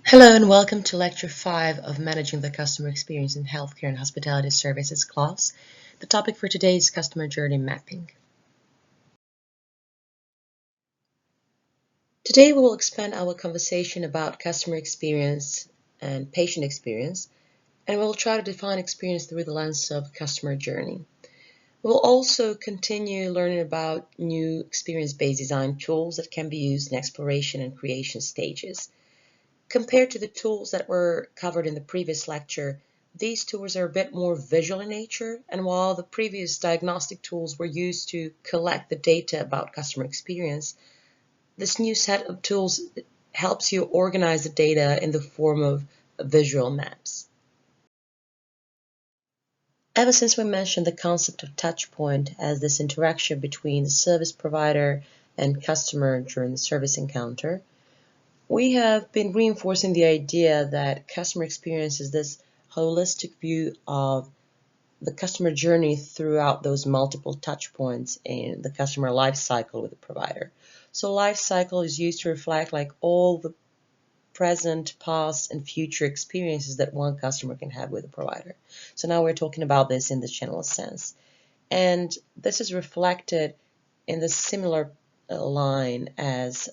Hello and welcome to Lecture 5 of Managing the Customer Experience in Healthcare and Hospitality Services class. The topic for today is Customer Journey Mapping. Today we will expand our conversation about customer experience and patient experience, and we'll try to define experience through the lens of customer journey. We'll also continue learning about new experience-based design tools that can be used in exploration and creation stages. Compared to the tools that were covered in the previous lecture, these tools are a bit more visual in nature, and while the previous diagnostic tools were used to collect the data about customer experience, this new set of tools helps you organize the data in the form of visual maps. Ever since we mentioned the concept of touchpoint as this interaction between the service provider and customer during the service encounter, we have been reinforcing the idea that customer experience is this holistic view of the customer journey throughout those multiple touch points in the customer life cycle with the provider. So life cycle is used to reflect like all the present, past, and future experiences that one customer can have with a provider. So now we're talking about this in the general sense. And this is reflected in the similar line as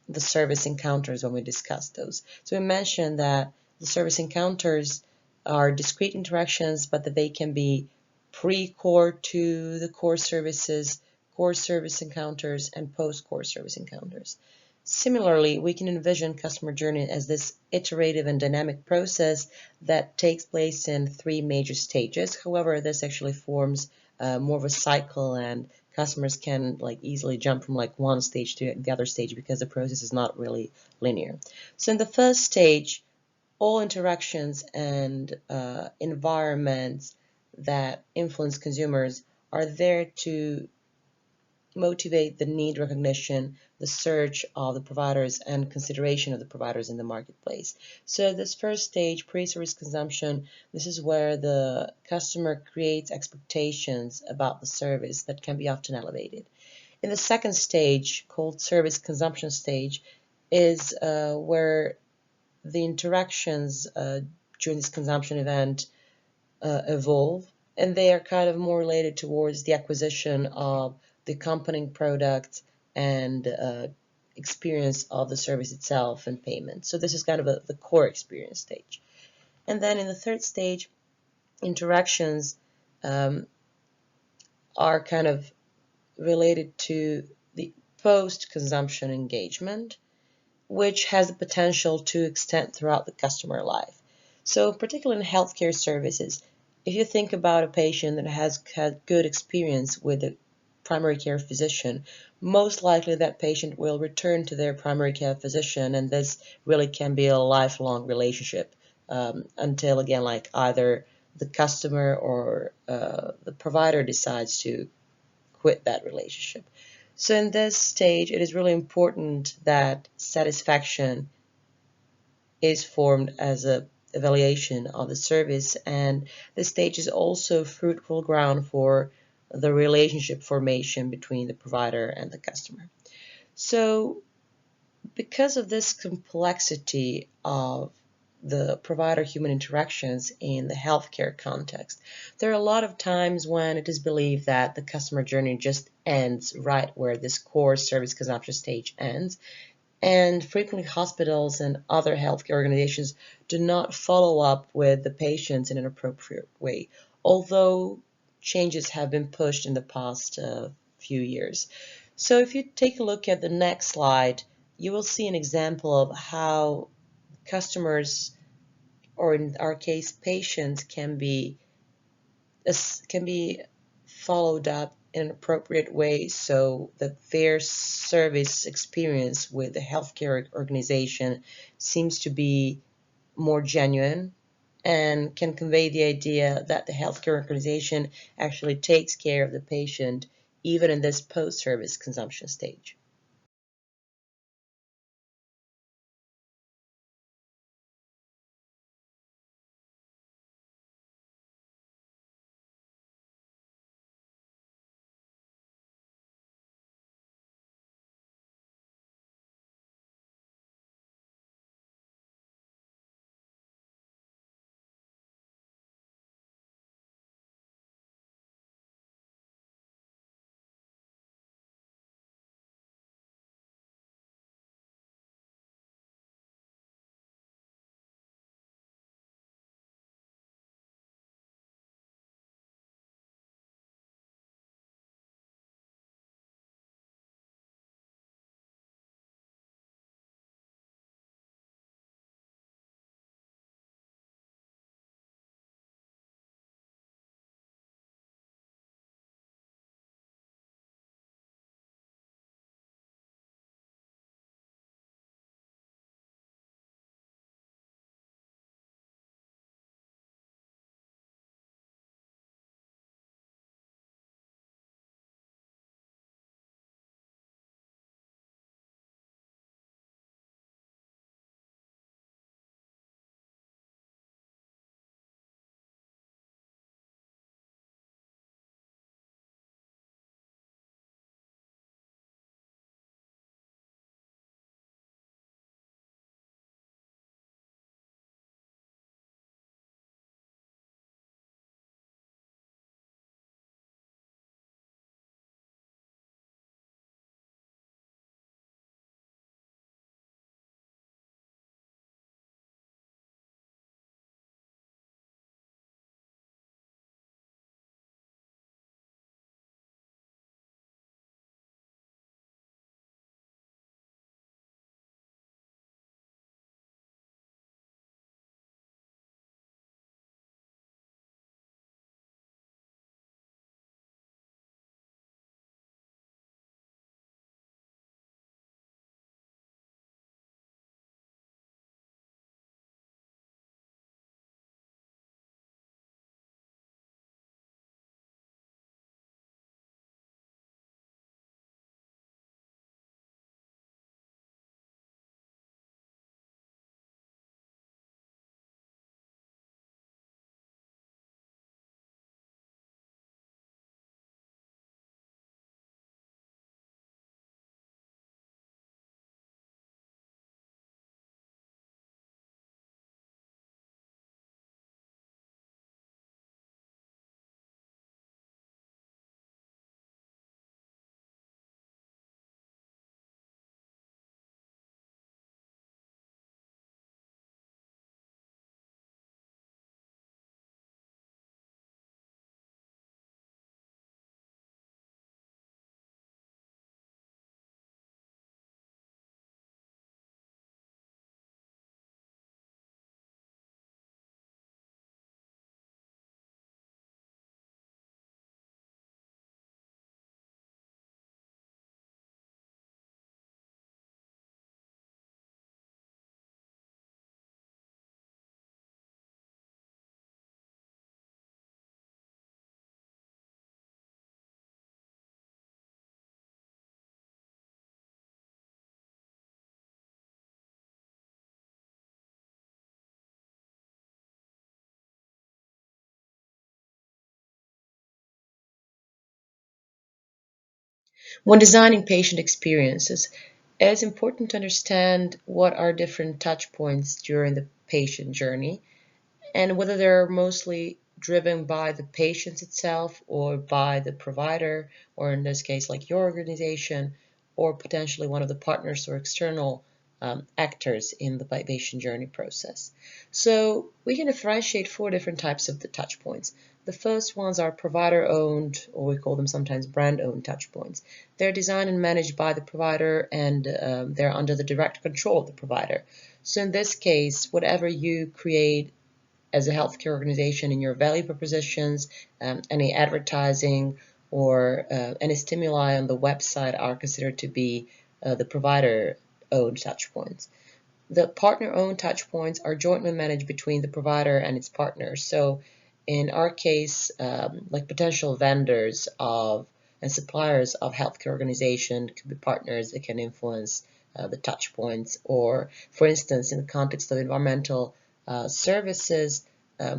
the service encounters when we discussed those. So we mentioned that the service encounters are discrete interactions, but that they can be pre-core to the core services, core service encounters, and post-core service encounters. Similarly, we can envision customer journey as this iterative and dynamic process that takes place in 3 major stages. However, this actually forms more of a cycle, and customers can easily jump from one stage to the other stage because the process is not really linear. So in the first stage, all interactions and environments that influence consumers are there to motivate the need recognition, the search of the providers, and consideration of the providers in the marketplace. So this first stage, pre-service consumption, this is where the customer creates expectations about the service that can be often elevated. In the second stage, called service consumption stage, is where the interactions during this consumption event evolve, and they are kind of more related towards the acquisition of the accompanying product and experience of the service itself and payment. So this is kind of the core experience stage. And then in the third stage, interactions are kind of related to the post-consumption engagement, which has the potential to extend throughout the customer life. So particularly in healthcare services, if you think about a patient that has had good experience with a primary care physician, most likely that patient will return to their primary care physician, and this really can be a lifelong relationship until, again, either the customer or the provider decides to quit that relationship. So in this stage, it is really important that satisfaction is formed as a evaluation of the service, and this stage is also fruitful ground for the relationship formation between the provider and the customer. So because of this complexity of the provider-human interactions in the healthcare context, there are a lot of times when it is believed that the customer journey just ends right where this core service consumption stage ends, and frequently hospitals and other healthcare organizations do not follow up with the patients in an appropriate way, although changes have been pushed in the past few years. So if you take a look at the next slide, you will see an example of how customers, or in our case patients, can be followed up in an appropriate way so that their service experience with the healthcare organization seems to be more genuine and can convey the idea that the healthcare organization actually takes care of the patient even in this post-service consumption stage. When designing patient experiences, it's important to understand what are different touch points during the patient journey and whether they're mostly driven by the patient itself or by the provider, or in this case, like your organization, or potentially one of the partners or external actors in the patient journey process. So we can differentiate four different types of the touch points. The first ones are provider-owned, or we call them sometimes brand-owned touch points. They're designed and managed by the provider, and they're under the direct control of the provider. So in this case, whatever you create as a healthcare organization in your value propositions, any advertising or any stimuli on the website are considered to be the provider-owned touchpoints. The partner-owned touchpoints are jointly managed between the provider and its partners. So in our case, like potential vendors of and suppliers of healthcare organization could be partners that can influence the touch points. Or, for instance, in the context of environmental services,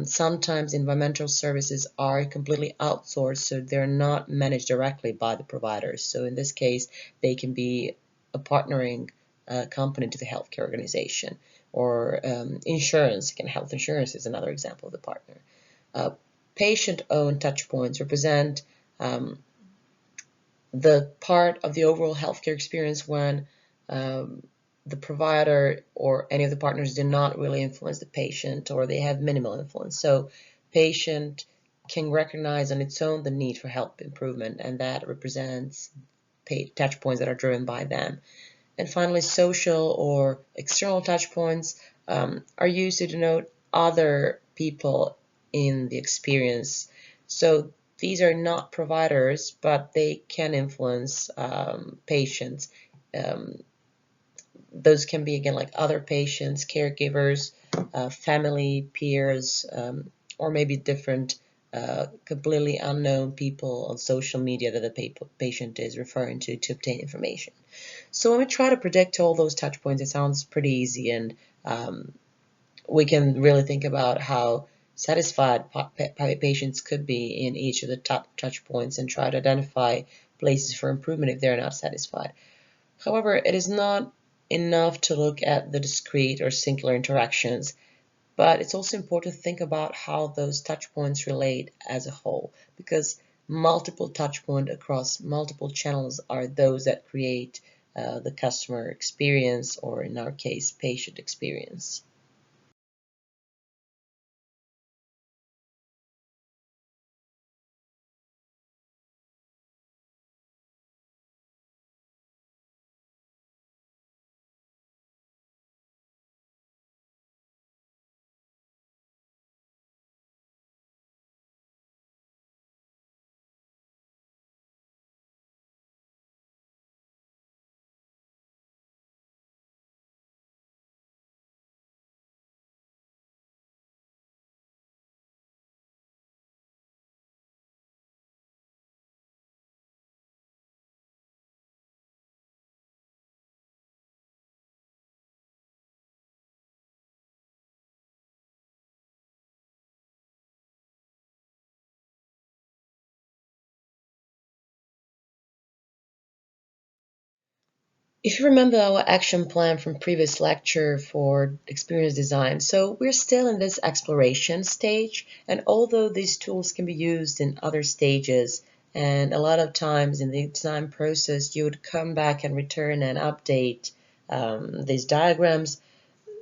sometimes environmental services are completely outsourced, so they're not managed directly by the providers. So in this case, they can be a partnering company to the healthcare organization. Or insurance, again, health insurance is another example of the partner. Patient-owned touchpoints represent the part of the overall healthcare experience when the provider or any of the partners do not really influence the patient, or they have minimal influence. So patient can recognize on its own the need for health improvement, and that represents touch points that are driven by them. And finally, social or external touch points are used to denote other people in the experience. So these are not providers, but they can influence patients. Those can be, again, like other patients, caregivers, family, peers, or maybe different completely unknown people on social media that the patient is referring to obtain information. So when we try to predict all those touch points, it sounds pretty easy, and we can really think about how satisfied patients could be in each of the top touch points and try to identify places for improvement if they're not satisfied. However, it is not enough to look at the discrete or singular interactions, but it's also important to think about how those touch points relate as a whole, because multiple touch points across multiple channels are those that create the customer experience, or in our case, patient experience. If you remember our action plan from previous lecture for experience design, so we're still in this exploration stage, and although these tools can be used in other stages, and a lot of times in the design process you would come back and return and update these diagrams,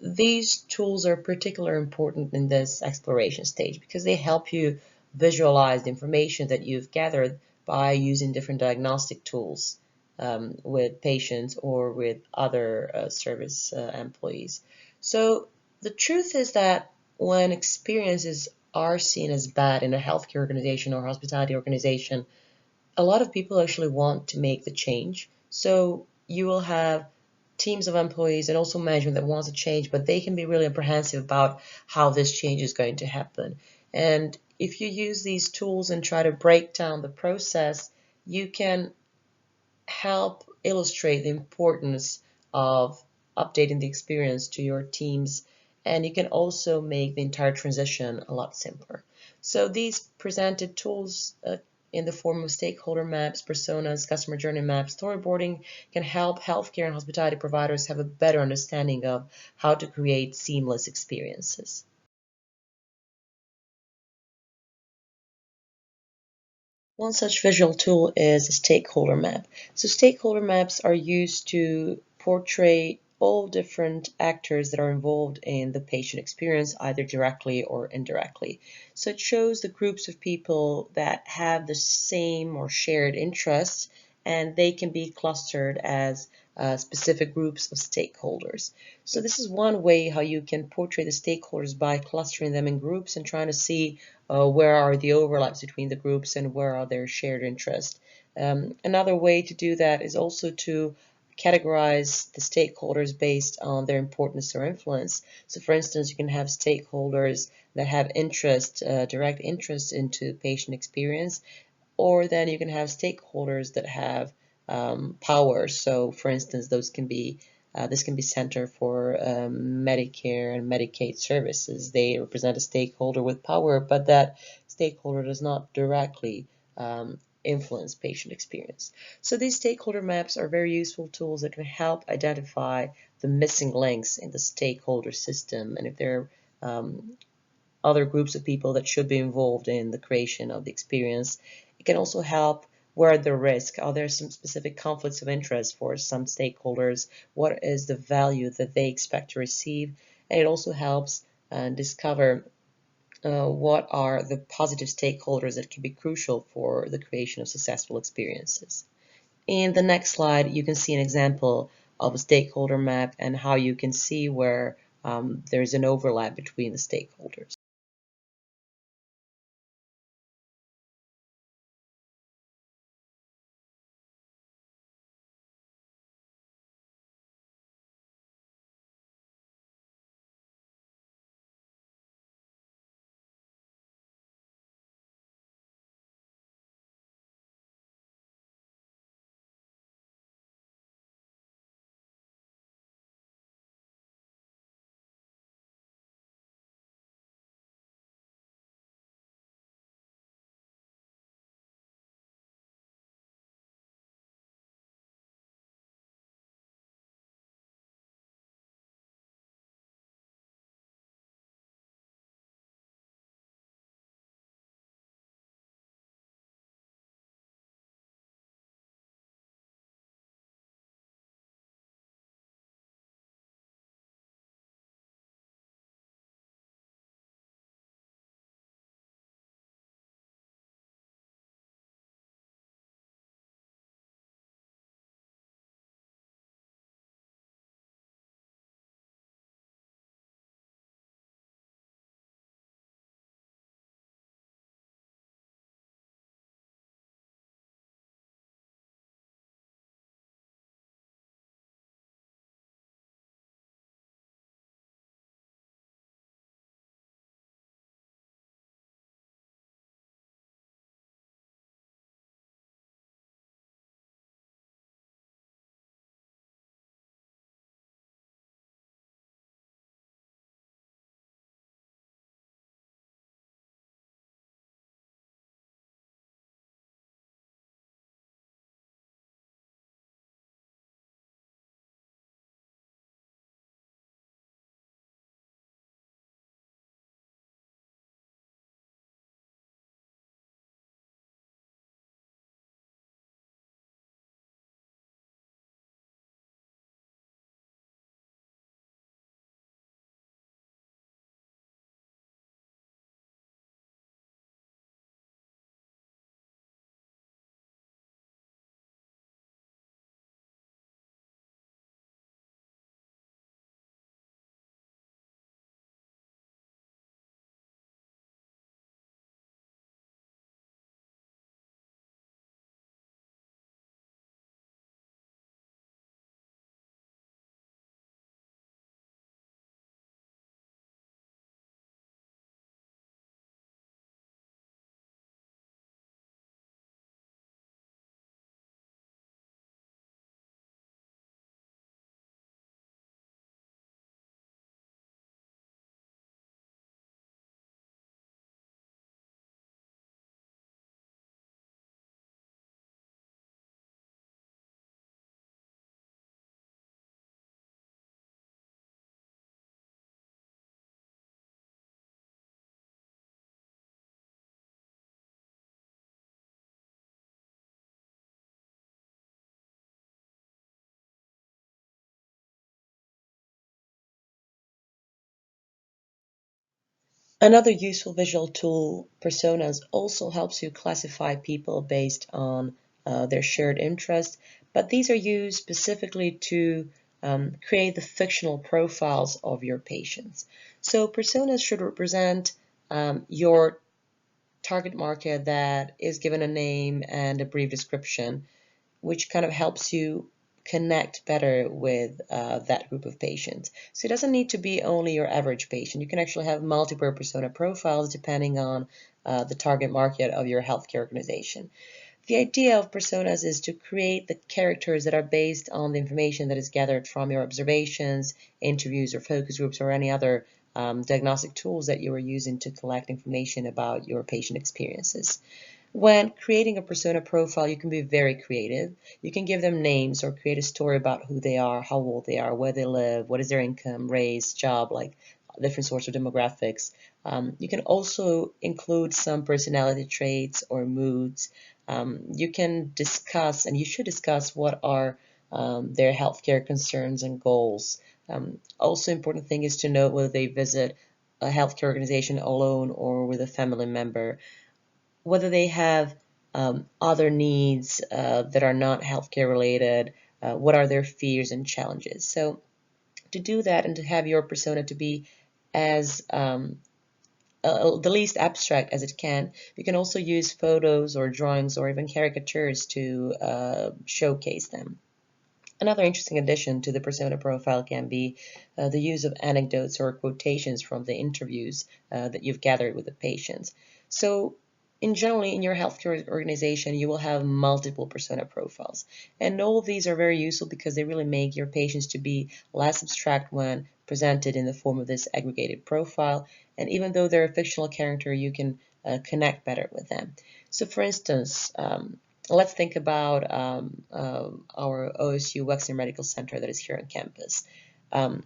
these tools are particularly important in this exploration stage because they help you visualize the information that you've gathered by using different diagnostic tools with patients or with other service employees. So the truth is that when experiences are seen as bad in a healthcare organization or hospitality organization, a lot of people actually want to make the change. So you will have teams of employees and also management that wants to change, but they can be really apprehensive about how this change is going to happen. And if you use these tools and try to break down the process, you can help illustrate the importance of updating the experience to your teams, and you can also make the entire transition a lot simpler. So these presented tools in the form of stakeholder maps, personas, customer journey maps. Storyboarding can help healthcare and hospitality providers have a better understanding of how to create seamless experiences. One such visual tool is a stakeholder map. So stakeholder maps are used to portray all different actors that are involved in the patient experience, either directly or indirectly. So it shows the groups of people that have the same or shared interests, and they can be clustered as specific groups of stakeholders. So this is one way how you can portray the stakeholders by clustering them in groups and trying to see where are the overlaps between the groups and where are their shared interests. Another way to do that is also to categorize the stakeholders based on their importance or influence. So for instance, you can have stakeholders that have interest, direct interest into patient experience, or then you can have stakeholders that have power. So for instance, those can be this can be Center for Medicare and Medicaid Services. They represent a stakeholder with power, but that stakeholder does not directly influence patient experience. So these stakeholder maps are very useful tools that can help identify the missing links in the stakeholder system, and if there are other groups of people that should be involved in the creation of the experience. It can also help where are the risks? Are there some specific conflicts of interest for some stakeholders? What is the value that they expect to receive? And it also helps discover what are the positive stakeholders that can be crucial for the creation of successful experiences. In the next slide, you can see an example of a stakeholder map and how you can see where there's an overlap between the stakeholders. Another useful visual tool, personas, also helps you classify people based on their shared interests, but these are used specifically to create the fictional profiles of your patients. So personas should represent your target market that is given a name and a brief description, which kind of helps you connect better with that group of patients. So it doesn't need to be only your average patient. You can actually have multiple persona profiles depending on the target market of your healthcare organization. The idea of personas is to create the characters that are based on the information that is gathered from your observations, interviews, or focus groups, or any other diagnostic tools that you are using to collect information about your patient experiences. When creating a persona profile, you can be very creative. You can give them names or create a story about who they are, how old they are, where they live, what is their income, race, job, like different sorts of demographics. You can also include some personality traits or moods. You can discuss, and you should discuss, what are their healthcare concerns and goals. Also, important thing is to note whether they visit a healthcare organization alone or with a family member, whether they have other needs that are not healthcare related, what are their fears and challenges. So to do that and to have your persona to be as the least abstract as it can, you can also use photos or drawings or even caricatures to showcase them. Another interesting addition to the persona profile can be the use of anecdotes or quotations from the interviews that you've gathered with the patients. So, generally, in your healthcare organization, you will have multiple persona profiles. And all of these are very useful because they really make your patients to be less abstract when presented in the form of this aggregated profile. And even though they're a fictional character, you can connect better with them. So, for instance, let's think about our OSU Wexner Medical Center that is here on campus. Um,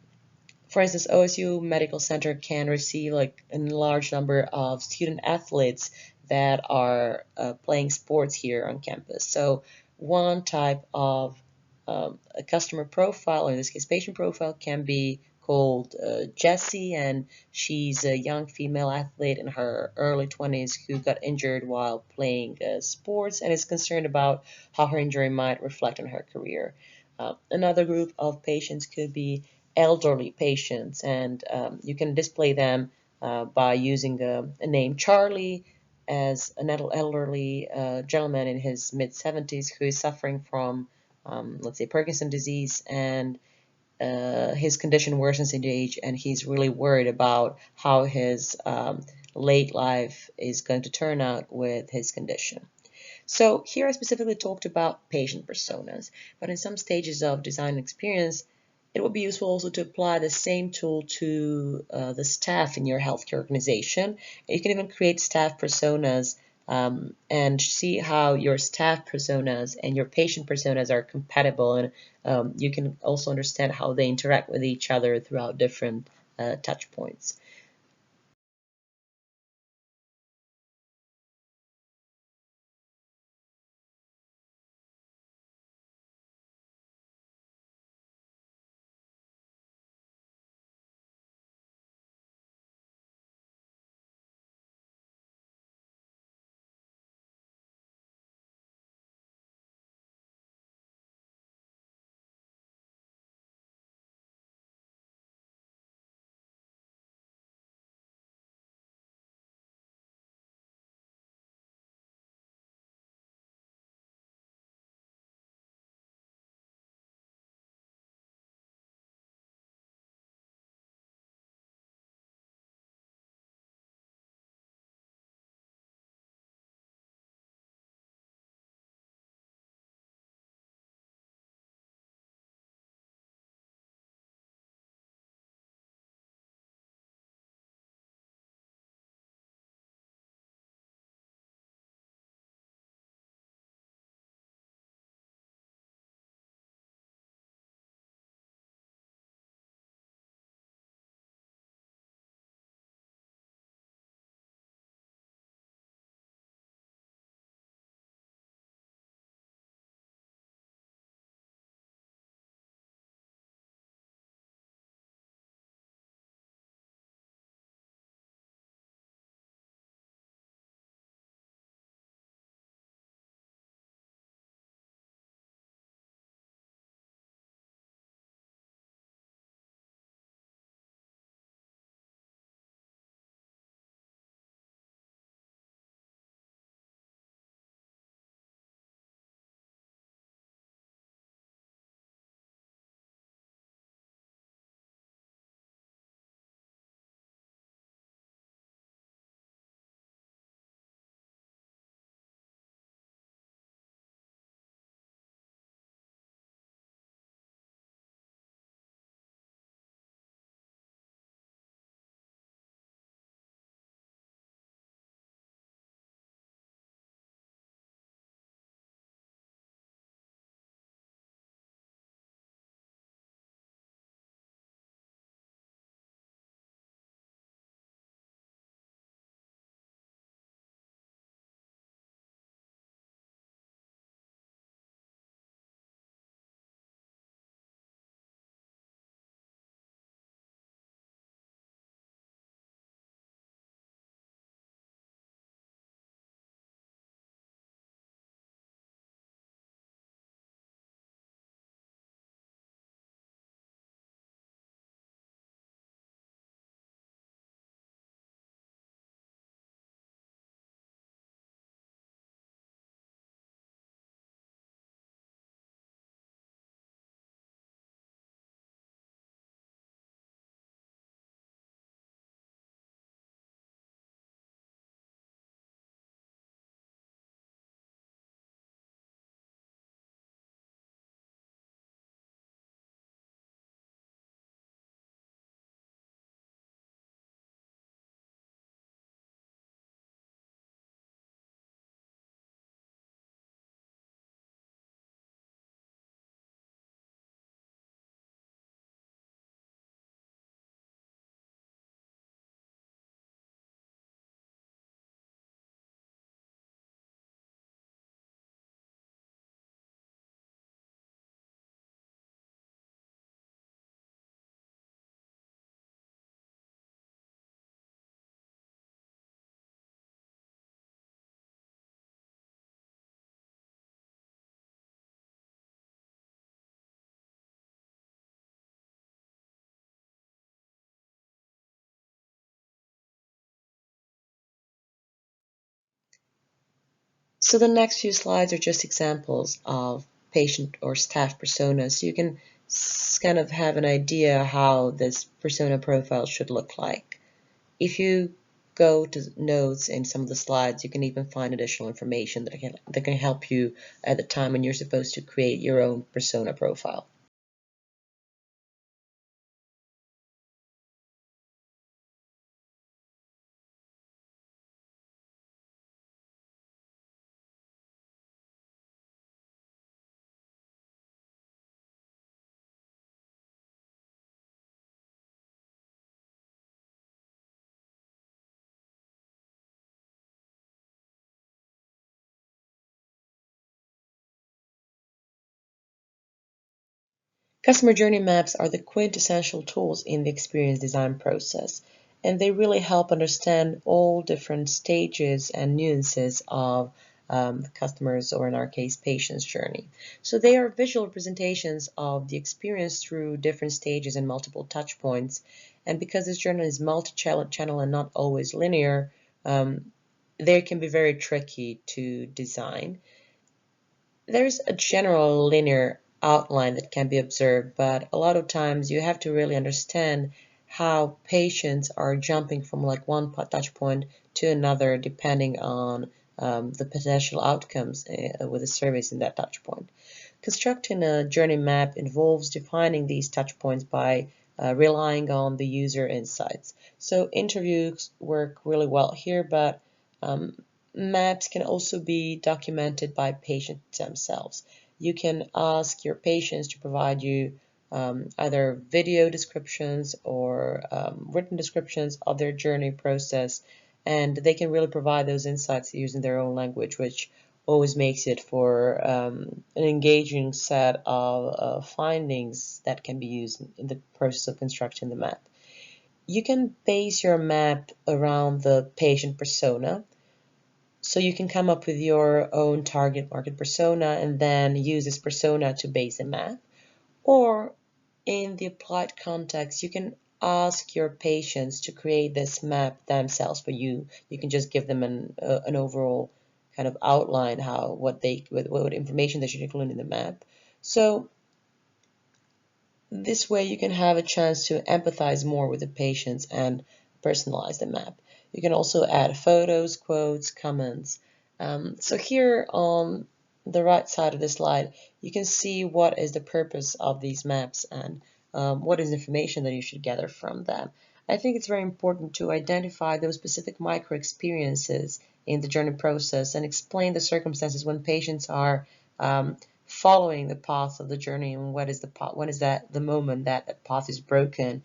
for instance, OSU Medical Center can receive like a large number of student athletes that are playing sports here on campus. So one type of a customer profile, or in this case patient profile, can be called Jessie, and she's a young female athlete in her early 20s who got injured while playing sports and is concerned about how her injury might reflect on her career. Another group of patients could be elderly patients, and you can display them by using a name Charlie as an elderly gentleman in his mid-70s who is suffering from, let's say, Parkinson's disease, and his condition worsens in age, and he's really worried about how his late life is going to turn out with his condition. So here I specifically talked about patient personas, but in some stages of design experience, it would be useful also to apply the same tool to the staff in your healthcare organization. You can even create staff personas and see how your staff personas and your patient personas are compatible, and you can also understand how they interact with each other throughout different touch points. So the next few slides are just examples of patient or staff personas, so you can kind of have an idea how this persona profile should look like. If you go to notes in some of the slides, you can even find additional information that can help you at the time when you're supposed to create your own persona profile. Customer journey maps are the quintessential tools in the experience design process, and they really help understand all different stages and nuances of the customer's, or in our case, patient's journey. So they are visual representations of the experience through different stages and multiple touch points. And because this journey is multi-channel and not always linear, they can be very tricky to design. There's a general linear outline that can be observed, but a lot of times you have to really understand how patients are jumping from like one touch point to another depending on the potential outcomes with the service in that touch point. Constructing a journey map involves defining these touch points by relying on the user insights. So interviews work really well here, but maps can also be documented by patients themselves. You can ask your patients to provide you either video descriptions or written descriptions of their journey process, and they can really provide those insights using their own language, which always makes it for an engaging set of findings that can be used in the process of constructing the map. You can base your map around the patient persona. So you can come up with your own target market persona and then use this persona to base a map. Or in the applied context, you can ask your patients to create this map themselves for you. You can just give them an overall kind of outline what information they should include in the map. So this way you can have a chance to empathize more with the patients and personalize the map. You can also add photos, quotes, comments. So here on the right side of the slide, you can see what is the purpose of these maps and what is the information that you should gather from them. I think it's very important to identify those specific micro experiences in the journey process and explain the circumstances when patients are following the path of the journey, and when is that the moment that that path is broken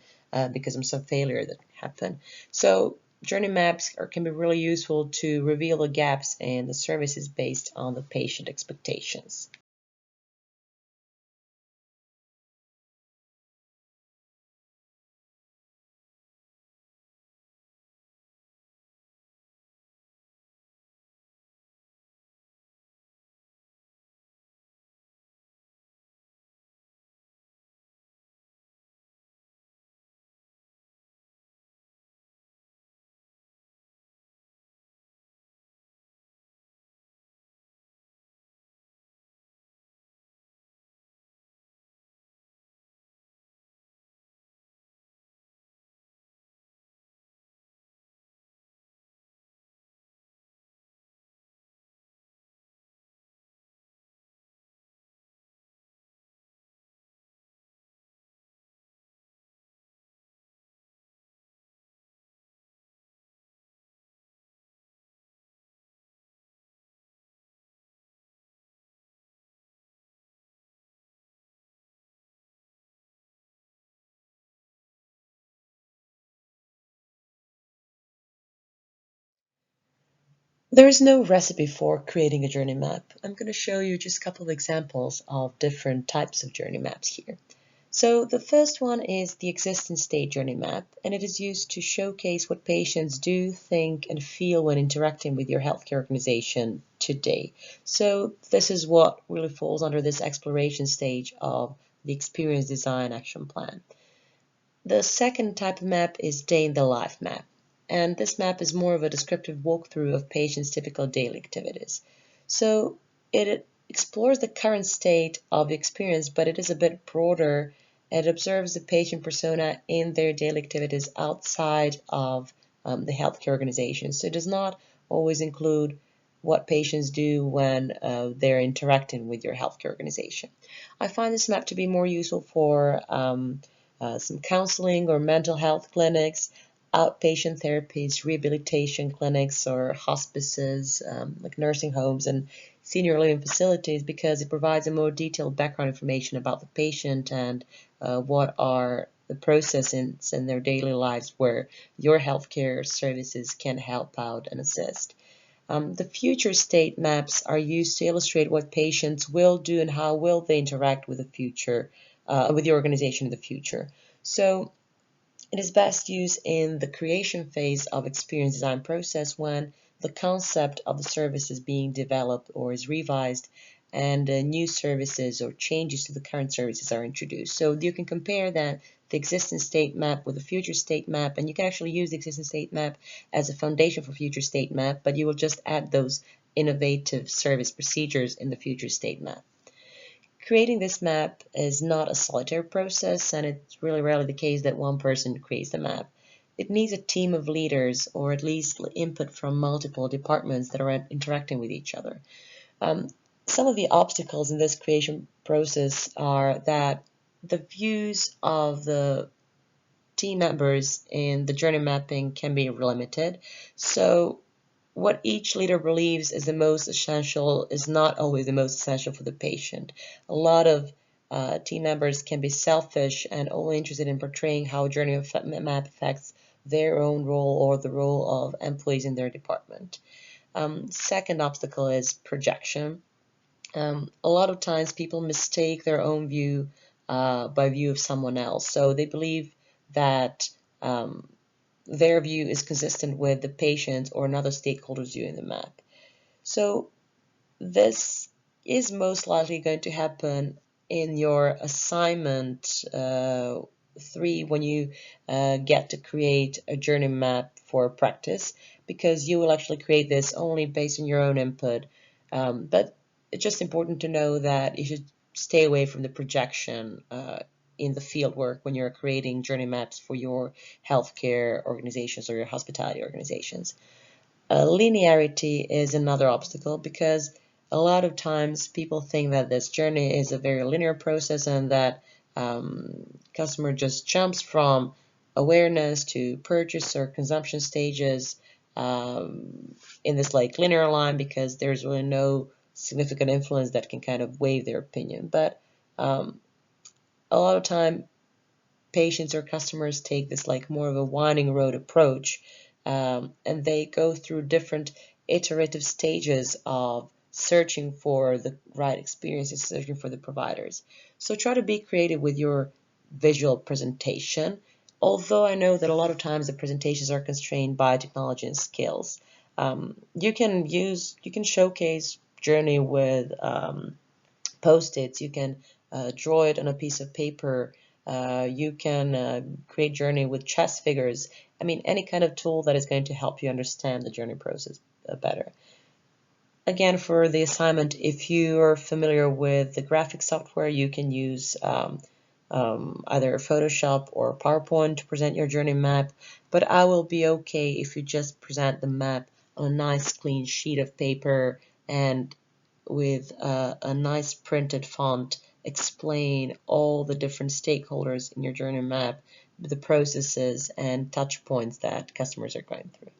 because of some failure that happened. So journey maps can be really useful to reveal the gaps in the services based on the patient expectations. There is no recipe for creating a journey map. I'm going to show you just a couple of examples of different types of journey maps here. So the first one is the existence state journey map, and it is used to showcase what patients do, think, and feel when interacting with your healthcare organization today. So this is what really falls under this exploration stage of the experience design action plan. The second type of map is day in the life map, and this map is more of a descriptive walkthrough of patients' typical daily activities. So it explores the current state of the experience, but it is a bit broader. It observes the patient persona in their daily activities outside of the healthcare organization. So it does not always include what patients do when they're interacting with your healthcare organization. I find this map to be more useful for some counseling or mental health clinics, outpatient therapies, rehabilitation clinics, or hospices, like nursing homes and senior living facilities, because it provides a more detailed background information about the patient and what are the processes in their daily lives where your healthcare services can help out and assist. The future state maps are used to illustrate what patients will do and how will they interact with the future, with the organization in the future. So it is best used in the creation phase of experience design process when the concept of the service is being developed or is revised and new services or changes to the current services are introduced. So you can compare that the existing state map with the future state map, and you can actually use the existing state map as a foundation for future state map, but you will just add those innovative service procedures in the future state map. Creating this map is not a solitary process, and it's really rarely the case that one person creates the map. It needs a team of leaders, or at least input from multiple departments that are interacting with each other. Um, some of the obstacles in this creation process are that the views of the team members in the journey mapping can be limited. So what each leader believes is the most essential is not always the most essential for the patient. A lot of team members can be selfish and only interested in portraying how a journey map affects their own role or the role of employees in their department. Second obstacle is projection. A lot of times people mistake their own view by view of someone else. So they believe that their view is consistent with the patient or another stakeholder's view in the map. So this is most likely going to happen in your assignment 3 when you get to create a journey map for practice, because you will actually create this only based on your own input. But it's just important to know that you should stay away from the projection in the field work when you're creating journey maps for your healthcare organizations or your hospitality organizations. Linearity is another obstacle, because a lot of times people think that this journey is a very linear process and that customer just jumps from awareness to purchase or consumption stages in this like linear line, because there's really no significant influence that can kind of waive their opinion. But a lot of time patients or customers take this like more of a winding road approach, and they go through different iterative stages of searching for the right experiences, searching for the providers. So try to be creative with your visual presentation, although I know that a lot of times the presentations are constrained by technology and skills. You can showcase journey with post-its, you can draw it on a piece of paper, you can create journey with chess figures. I mean, any kind of tool that is going to help you understand the journey process better. Again, for the assignment, if you are familiar with the graphic software, you can use either Photoshop or PowerPoint to present your journey map, but I will be okay if you just present the map on a nice clean sheet of paper and with a nice printed font explain all the different stakeholders in your journey map, the processes and touch points that customers are going through.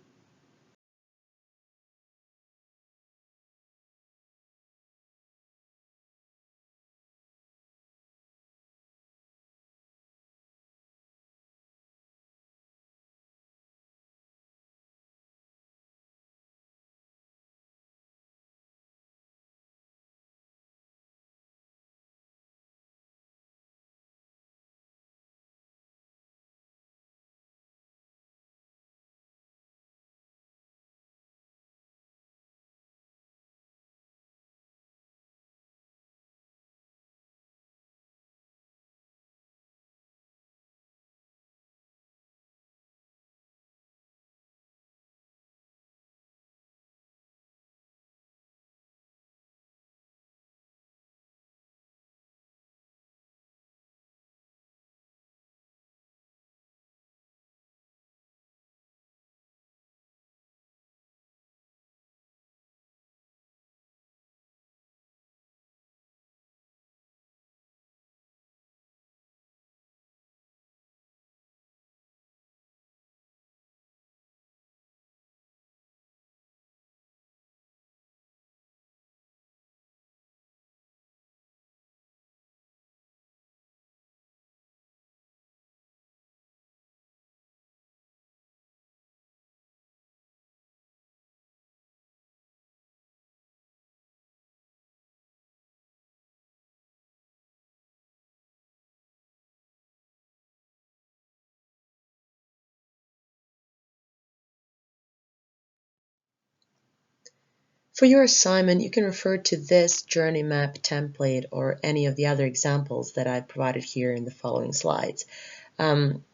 For your assignment, you can refer to this journey map template or any of the other examples that I've provided here in the following slides.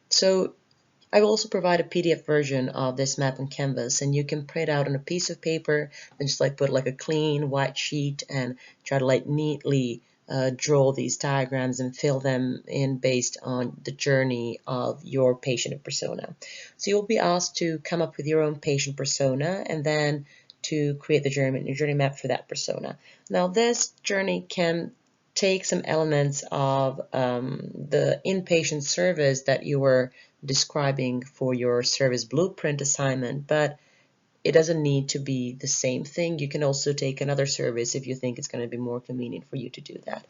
So I will also provide a PDF version of this map on Canvas, and you can print out on a piece of paper and just like put like a clean white sheet and try to like neatly draw these diagrams and fill them in based on the journey of your patient persona. So you'll be asked to come up with your own patient persona and then to create the journey map for that persona. Now this journey can take some elements of the inpatient service that you were describing for your service blueprint assignment, but it doesn't need to be the same thing. You can also take another service if you think it's going to be more convenient for you to do that.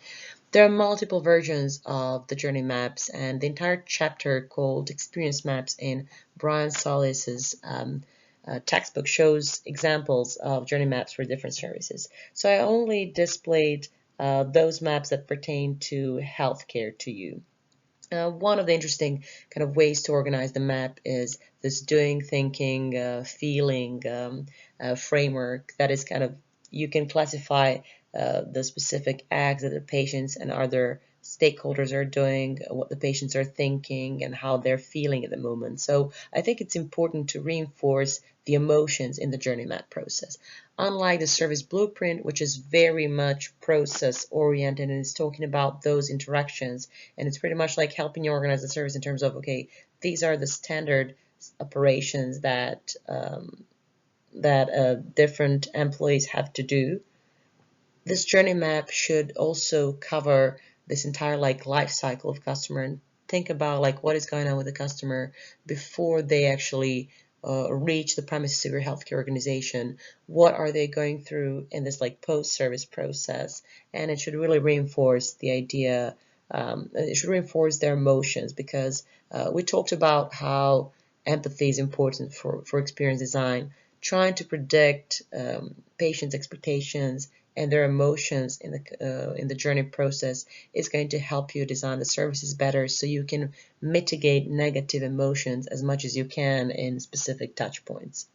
There are multiple versions of the journey maps, and the entire chapter called Experience Maps in Brian Solis's textbook shows examples of journey maps for different services. So I only displayed those maps that pertain to healthcare to you. One of the interesting kind of ways to organize the map is this doing, thinking, feeling framework that is kind of, you can classify the specific acts that the patients and other stakeholders are doing, what the patients are thinking, and how they're feeling at the moment. So I think it's important to reinforce the emotions in the journey map process. Unlike the service blueprint, which is very much process oriented and is talking about those interactions, and it's pretty much like helping you organize the service in terms of, okay, these are the standard operations that different employees have to do. This journey map should also cover this entire like life cycle of customer and think about like what is going on with the customer before they actually reach the premises of your healthcare organization. What are they going through in this like post-service process? And it should really reinforce the idea, it should reinforce their emotions, because we talked about how empathy is important for experience design. Trying to predict patients' expectations and their emotions in the journey process is going to help you design the services better, so you can mitigate negative emotions as much as you can in specific touch points.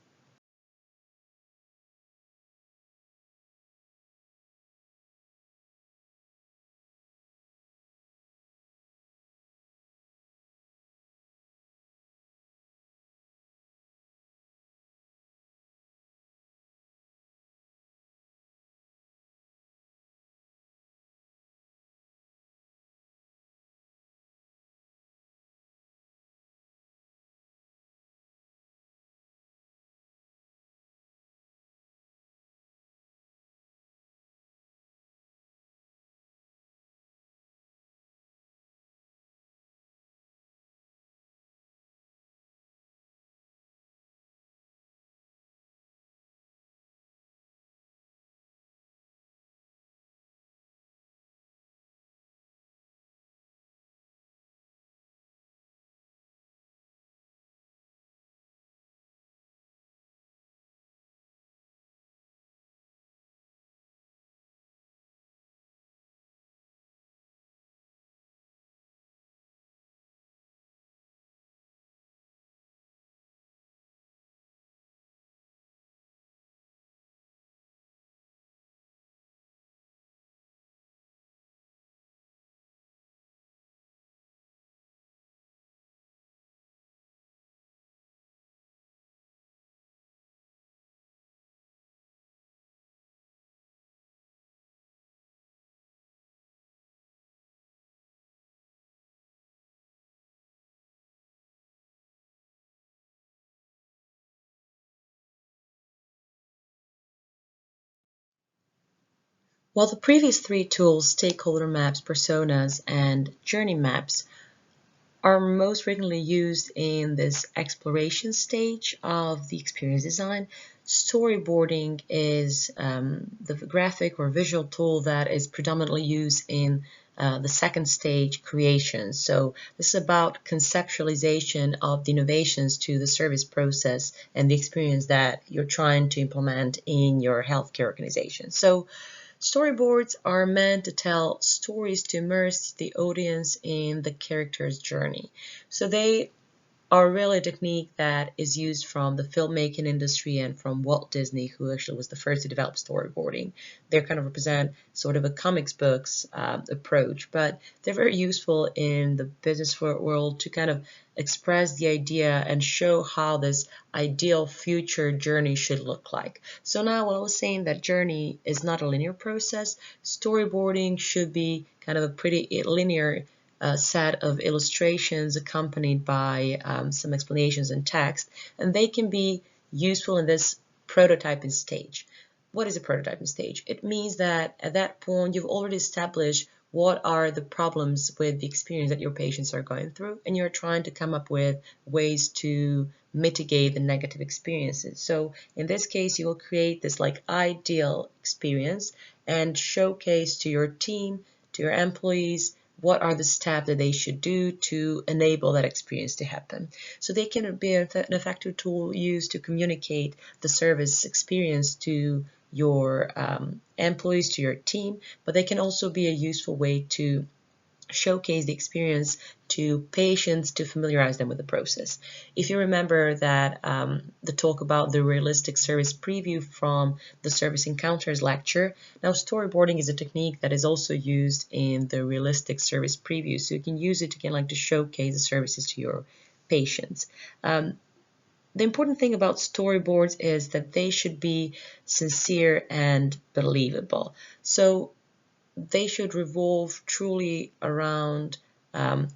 While the previous three tools, stakeholder maps, personas, and journey maps, are most frequently used in this exploration stage of the experience design, storyboarding is the graphic or visual tool that is predominantly used in the second stage, creation. So this is about conceptualization of the innovations to the service process and the experience that you're trying to implement in your healthcare organization. So storyboards are meant to tell stories to immerse the audience in the character's journey. So they are really a technique that is used from the filmmaking industry and from Walt Disney, who actually was the first to develop storyboarding. They kind of represent sort of a comics books approach, but they're very useful in the business world to kind of express the idea and show how this ideal future journey should look like. So now when I was saying that journey is not a linear process, storyboarding should be kind of a pretty linear set of illustrations accompanied by some explanations and text, and they can be useful in this prototyping stage. What is a prototyping stage? It means that at that point you've already established what are the problems with the experience that your patients are going through, and you're trying to come up with ways to mitigate the negative experiences. So in this case, you will create this like ideal experience and showcase to your team, to your employees, what are the steps that they should do to enable that experience to happen. So they can be an effective tool used to communicate the service experience to your employees, to your team, but they can also be a useful way to showcase the experience to patients to familiarize them with the process. If you remember that the talk about the realistic service preview from the service encounters lecture, now storyboarding is a technique that is also used in the realistic service preview, so you can use it again like to showcase the services to your patients. The important thing about storyboards is that they should be sincere and believable. So they should revolve truly around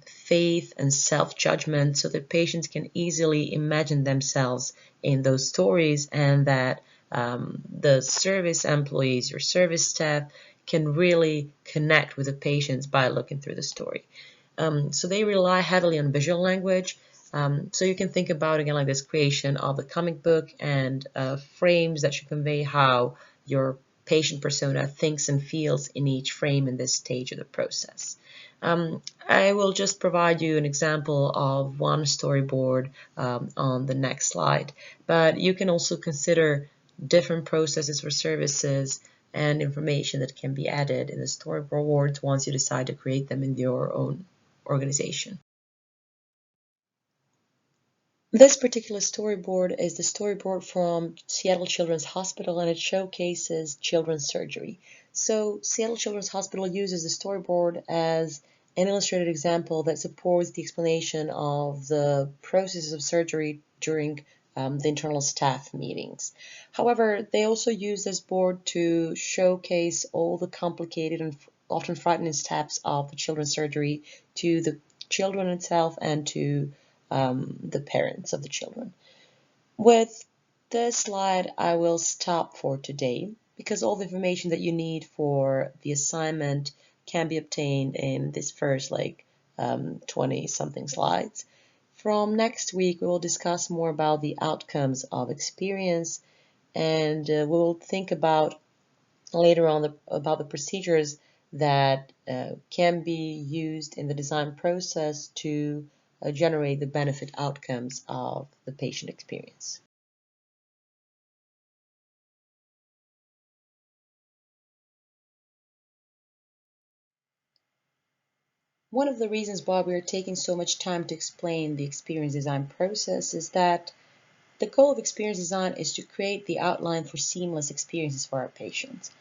faith and self-judgment so that patients can easily imagine themselves in those stories, and that the service employees or service staff can really connect with the patients by looking through the story. So they rely heavily on visual language. So you can think about again like this creation of a comic book and frames that should convey how your patient persona thinks and feels in each frame in this stage of the process. I will just provide you an example of one storyboard on the next slide, but you can also consider different processes for services and information that can be added in the storyboards once you decide to create them in your own organization. This particular storyboard is the storyboard from Seattle Children's Hospital, and it showcases children's surgery. So Seattle Children's Hospital uses the storyboard as an illustrated example that supports the explanation of the processes of surgery during the internal staff meetings. However, they also use this board to showcase all the complicated and often frightening steps of the children's surgery to the children itself and to the parents of the children. With this slide, I will stop for today because all the information that you need for the assignment can be obtained in this first 20 something slides. From next week, we will discuss more about the outcomes of experience, and we will think about later on about the procedures that can be used in the design process to generate the benefit outcomes of the patient experience. One of the reasons why we are taking so much time to explain the experience design process is that the goal of experience design is to create the outline for seamless experiences for our patients.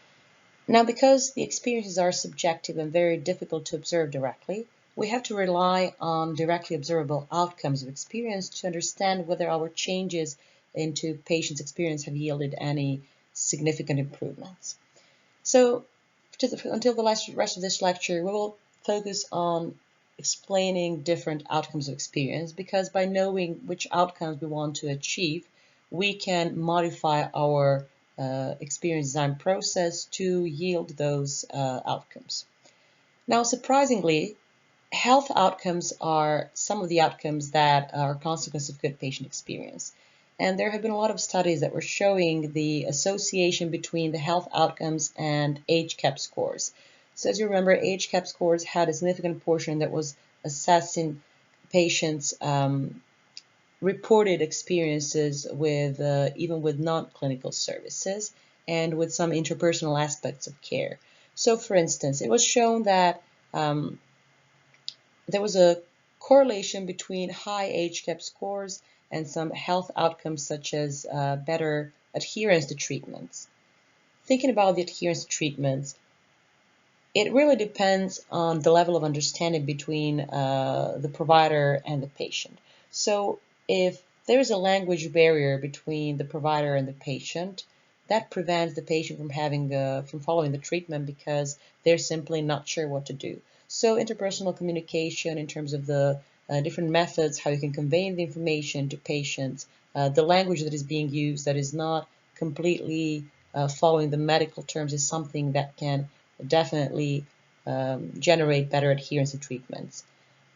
Now, because the experiences are subjective and very difficult to observe directly, we have to rely on directly observable outcomes of experience to understand whether our changes into patients' experience have yielded any significant improvements. So, until the rest of this lecture, we will focus on explaining different outcomes of experience, because by knowing which outcomes we want to achieve, we can modify our experience design process to yield those outcomes. Now, surprisingly, health outcomes are some of the outcomes that are a consequence of good patient experience. And there have been a lot of studies that were showing the association between the health outcomes and HCAHPS scores. So as you remember, HCAHPS scores had a significant portion that was assessing patients' reported experiences with even with non-clinical services and with some interpersonal aspects of care. So for instance, it was shown that there was a correlation between high HCAHPS scores and some health outcomes such as better adherence to treatments. Thinking about the adherence to treatments, it really depends on the level of understanding between the provider and the patient. So if there's a language barrier between the provider and the patient, that prevents the patient from following the treatment because they're simply not sure what to do. So interpersonal communication in terms of the different methods, how you can convey the information to patients, the language that is being used that is not completely following the medical terms is something that can definitely generate better adherence to treatments.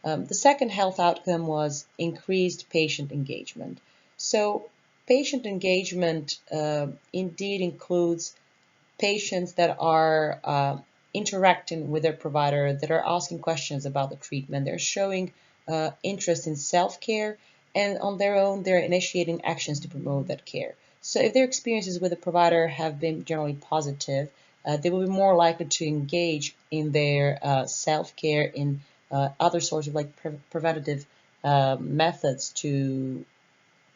The second health outcome was increased patient engagement. So patient engagement indeed includes patients that are interacting with their provider, that are asking questions about the treatment. They're showing interest in self-care, and on their own, they're initiating actions to promote that care. So if their experiences with the provider have been generally positive, they will be more likely to engage in their self-care, in other sorts of like preventative methods to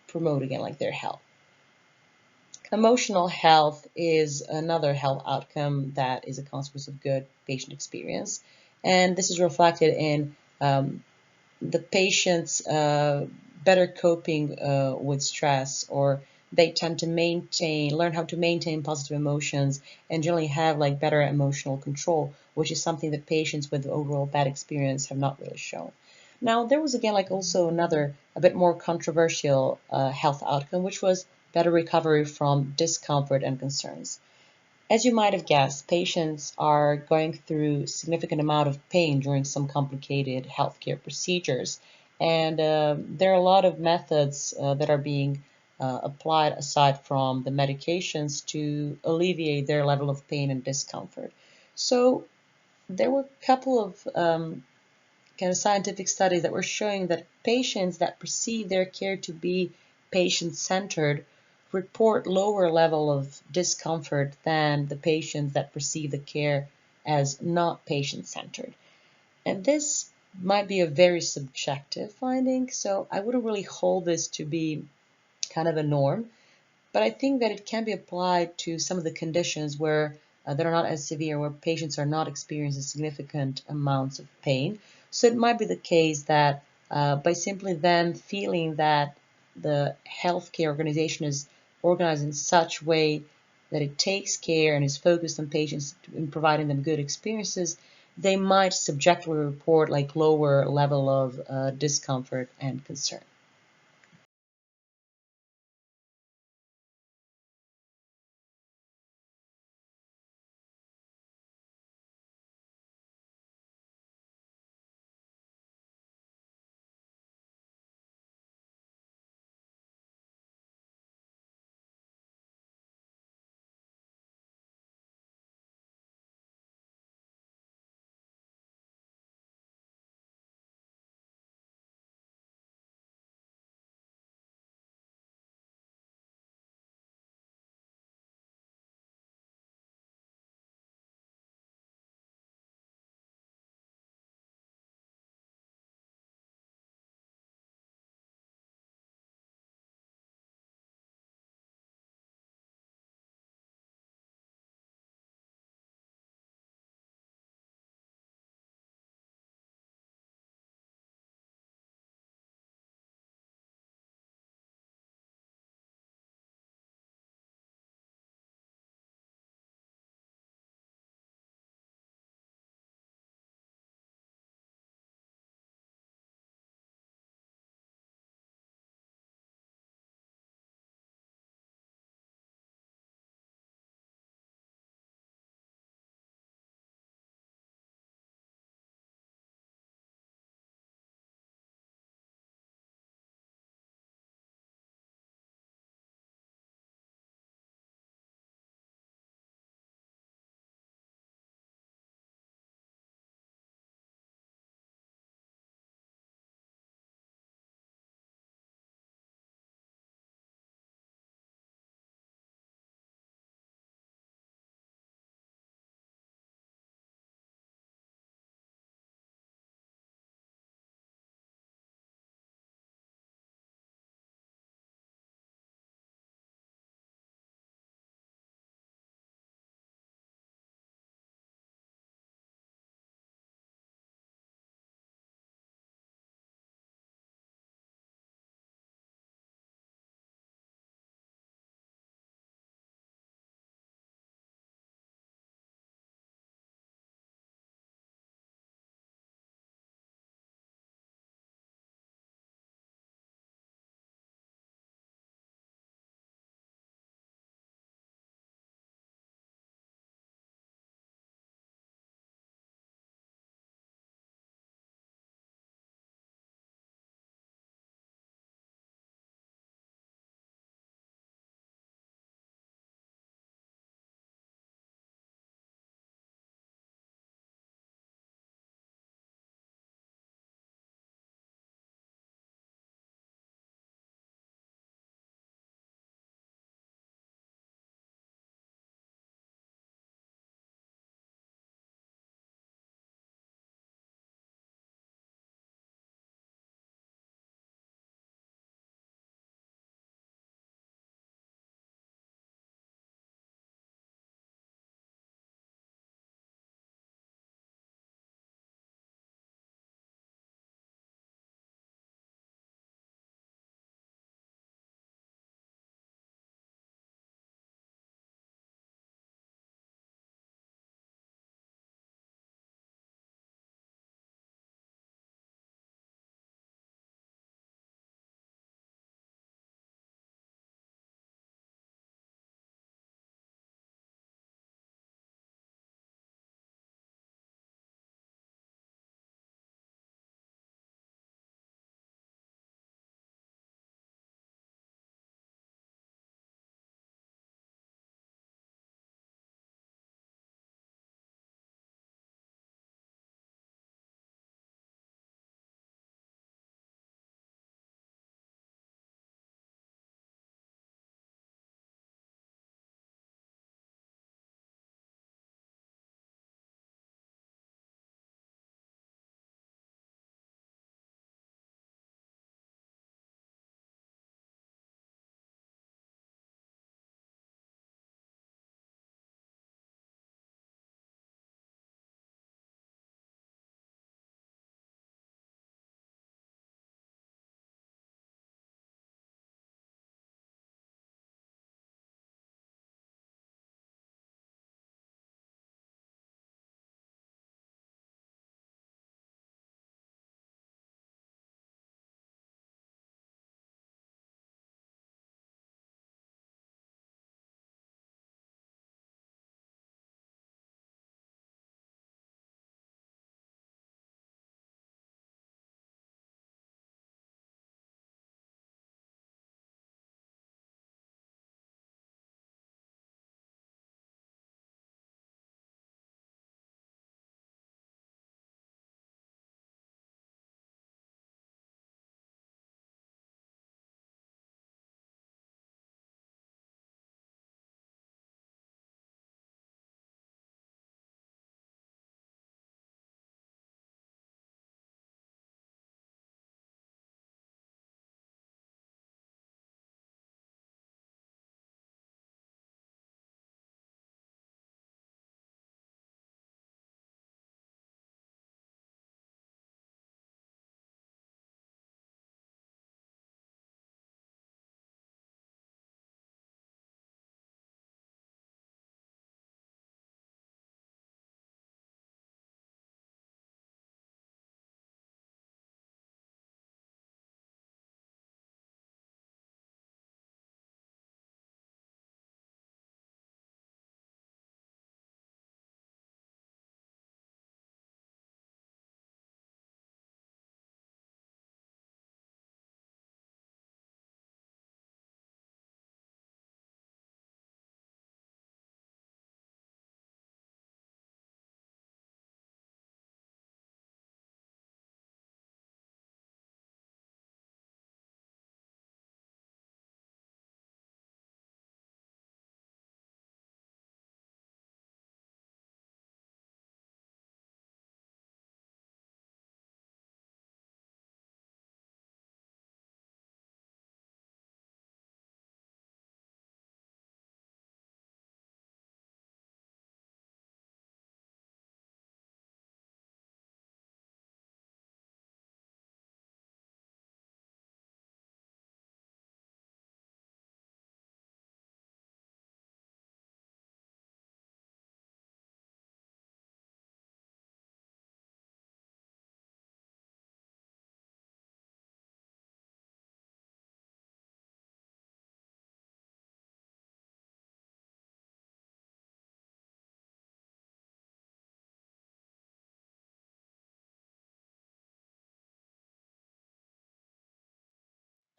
promote again like their health. Emotional health is another health outcome that is a consequence of good patient experience, and this is reflected in the patient's better coping with stress, or they tend to learn how to maintain positive emotions and generally have like better emotional control, which is something that patients with overall bad experience have not really shown. Now, there was again like also another a bit more controversial health outcome, which was better recovery from discomfort and concerns. As you might have guessed, patients are going through significant amount of pain during some complicated healthcare procedures, and there are a lot of methods that are being applied aside from the medications to alleviate their level of pain and discomfort. So there were a couple of kind of scientific studies that were showing that patients that perceive their care to be patient-centered report lower level of discomfort than the patients that perceive the care as not patient-centered. And this might be a very subjective finding, so I wouldn't really hold this to be kind of a norm, but I think that it can be applied to some of the conditions where that are not as severe, where patients are not experiencing significant amounts of pain. So it might be the case that by simply then feeling that the healthcare organization is organized in such way that it takes care and is focused on patients in providing them good experiences, they might subjectively report like lower level of discomfort and concern.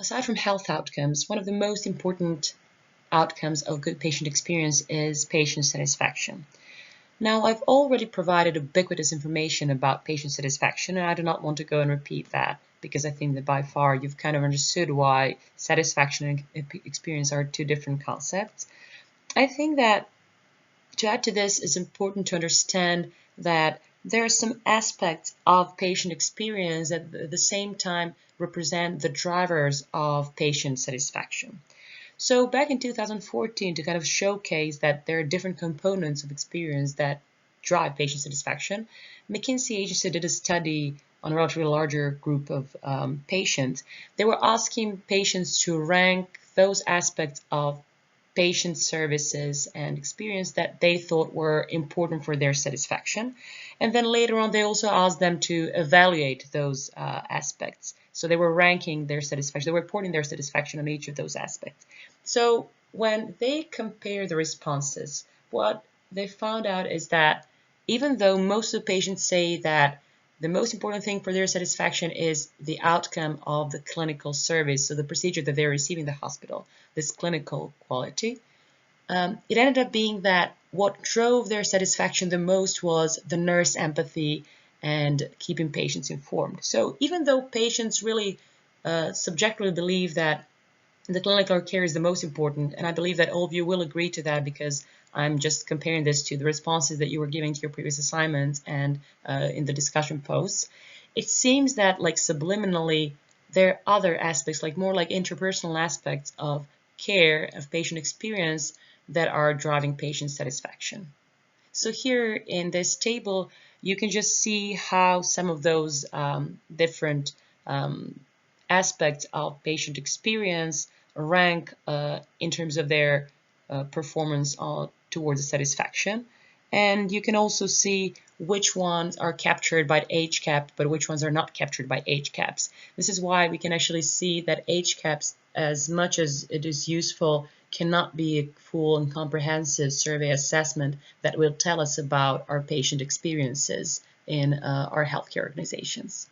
Aside from health outcomes, one of the most important outcomes of good patient experience is patient satisfaction. Now, I've already provided ubiquitous information about patient satisfaction, and I do not want to go and repeat that because I think that by far you've kind of understood why satisfaction and experience are two different concepts. I think that to add to this, it's important to understand that there are some aspects of patient experience that at the same time represent the drivers of patient satisfaction. So back in 2014, to kind of showcase that there are different components of experience that drive patient satisfaction, McKinsey agency did a study on a relatively larger group of patients. They were asking patients to rank those aspects of patient services and experience that they thought were important for their satisfaction. And then later on, they also asked them to evaluate those aspects. So they were ranking their satisfaction, they were reporting their satisfaction on each of those aspects. So when they compare the responses, what they found out is that even though most of the patients say that the most important thing for their satisfaction is the outcome of the clinical service, so the procedure that they're receiving in the hospital, this clinical quality, it ended up being that what drove their satisfaction the most was the nurse empathy and keeping patients informed. So even though patients really subjectively believe that the clinical care is the most important, and I believe that all of you will agree to that because I'm just comparing this to the responses that you were giving to your previous assignments and in the discussion posts. It seems that like subliminally there are other aspects, like more like interpersonal aspects of care, of patient experience that are driving patient satisfaction. So here in this table, you can just see how some of those different aspects of patient experience rank in terms of their performance towards the satisfaction. And you can also see which ones are captured by HCAP, but which ones are not captured by HCAPs. This is why we can actually see that HCAPs, as much as it is useful, cannot be a full and comprehensive survey assessment that will tell us about our patient experiences in our healthcare organizations.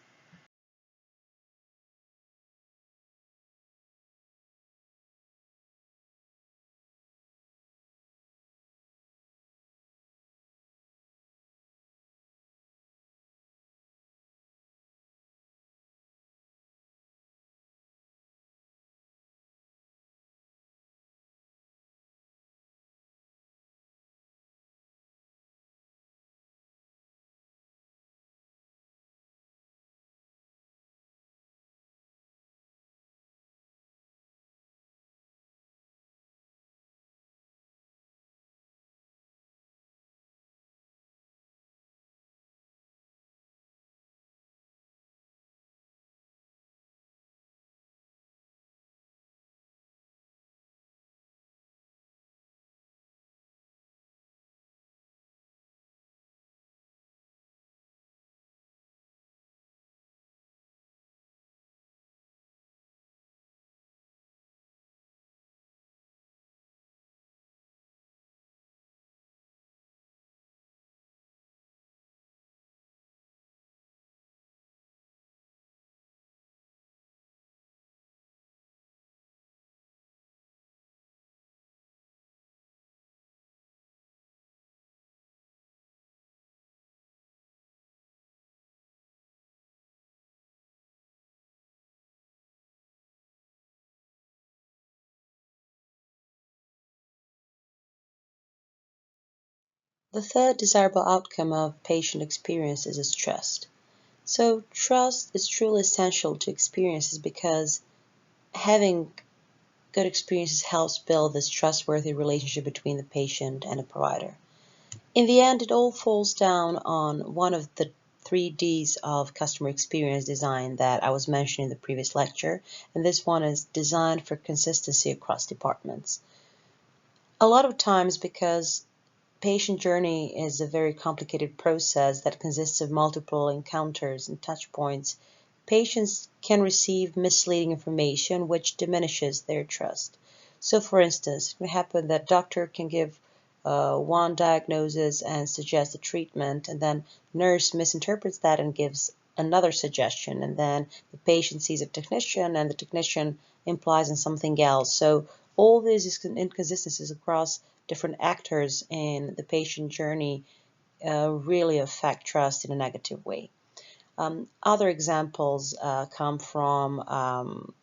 The third desirable outcome of patient experience is trust. So trust is truly essential to experiences because having good experiences helps build this trustworthy relationship between the patient and a provider. In the end, it all falls down on one of the 3 Ds of customer experience design that I was mentioning in the previous lecture, and this one is designed for consistency across departments. A lot of times, because patient journey is a very complicated process that consists of multiple encounters and touch points, patients can receive misleading information which diminishes their trust. So for instance, it may happen that doctor can give one diagnosis and suggest a treatment, and then nurse misinterprets that and gives another suggestion, and then the patient sees a technician and the technician implies in something else. So all these inconsistencies across different actors in the patient journey really affect trust in a negative way. Other examples come from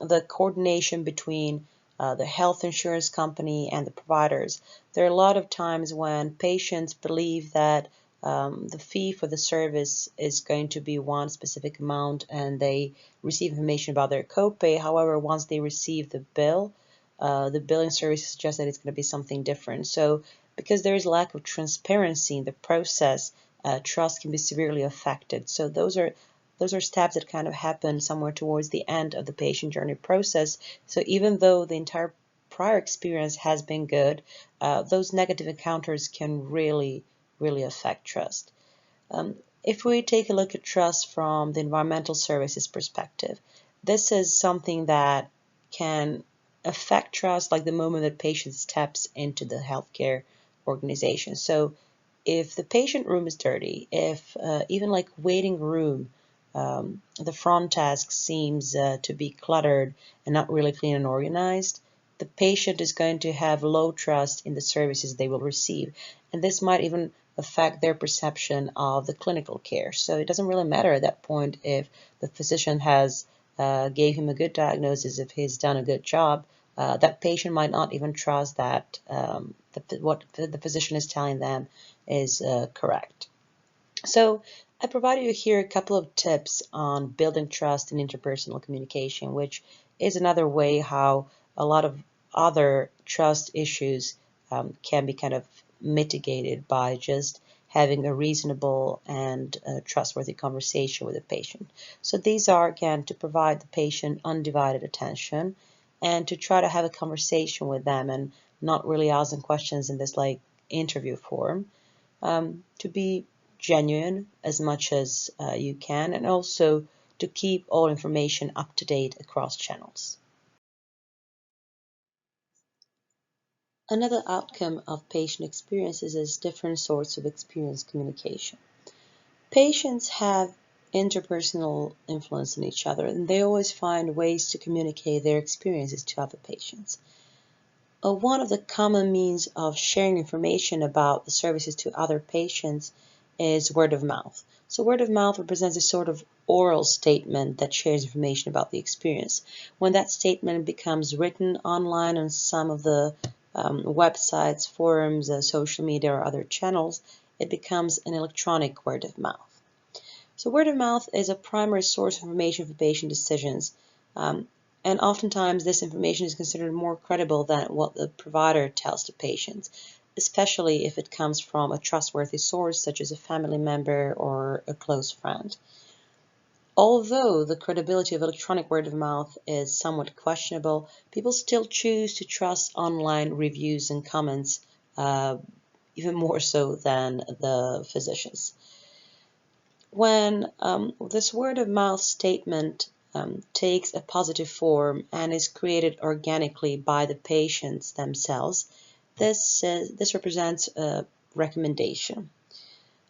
the coordination between the health insurance company and the providers. There are a lot of times when patients believe that the fee for the service is going to be one specific amount and they receive information about their copay. However, once they receive the bill, the billing service suggests that it's going to be something different. So because there is lack of transparency in the process, trust can be severely affected. So those are steps that kind of happen somewhere towards the end of the patient journey process. So even though the entire prior experience has been good, those negative encounters can really affect trust. If we take a look at trust from the environmental services perspective, this is something that can affect trust like the moment that patient steps into the healthcare organization. So if the patient room is dirty, if even like waiting room, the front desk seems to be cluttered and not really clean and organized, the patient is going to have low trust in the services they will receive. And this might even affect their perception of the clinical care. So it doesn't really matter at that point if the physician has gave him a good diagnosis, if he's done a good job. That patient might not even trust that what the physician is telling them is correct. So I provided you here a couple of tips on building trust in interpersonal communication, which is another way how a lot of other trust issues can be kind of mitigated by just having a reasonable and trustworthy conversation with the patient. So these are, again, to provide the patient undivided attention and to try to have a conversation with them and not really ask them questions in this like interview form, to be genuine as much as you can, and also to keep all information up to date across channels. Another outcome of patient experiences is different sorts of experience communication. Patients have interpersonal influence on each other, and they always find ways to communicate their experiences to other patients. One of the common means of sharing information about the services to other patients is word of mouth. So word of mouth represents a sort of oral statement that shares information about the experience. When that statement becomes written online on some of the websites, forums, social media, or other channels, it becomes an electronic word of mouth. So word of mouth is a primary source of information for patient decisions. And oftentimes this information is considered more credible than what the provider tells the patients, especially if it comes from a trustworthy source such as a family member or a close friend. Although the credibility of electronic word of mouth is somewhat questionable, people still choose to trust online reviews and comments even more so than the physicians. When this word of mouth statement takes a positive form and is created organically by the patients themselves, this represents a recommendation.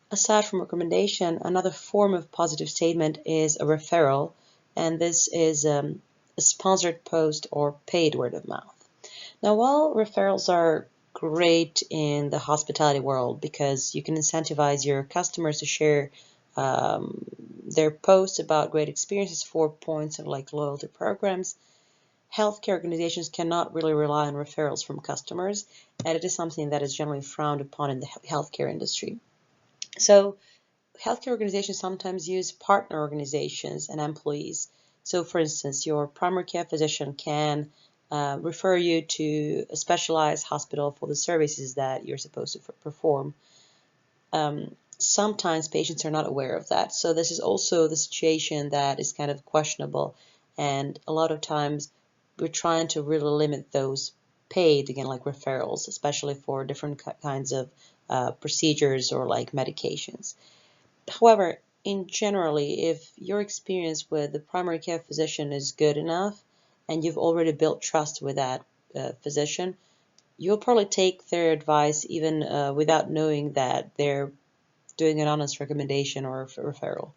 Aside from recommendation, another form of positive statement is a referral, and this is a sponsored post or paid word of mouth. Now, while referrals are great in the hospitality world because you can incentivize your customers to share their posts about great experiences for points and like loyalty programs, healthcare organizations cannot really rely on referrals from customers, and it is something that is generally frowned upon in the healthcare industry. So healthcare organizations sometimes use partner organizations and employees. So for instance, your primary care physician can refer you to a specialized hospital for the services that you're supposed to perform. Sometimes patients are not aware of that. So this is also the situation that is kind of questionable. And a lot of times we're trying to really limit those paid, again, like referrals, especially for different kinds of procedures or like medications. However, in generally, if your experience with the primary care physician is good enough and you've already built trust with that physician, you'll probably take their advice even without knowing that they're doing an honest recommendation or referral.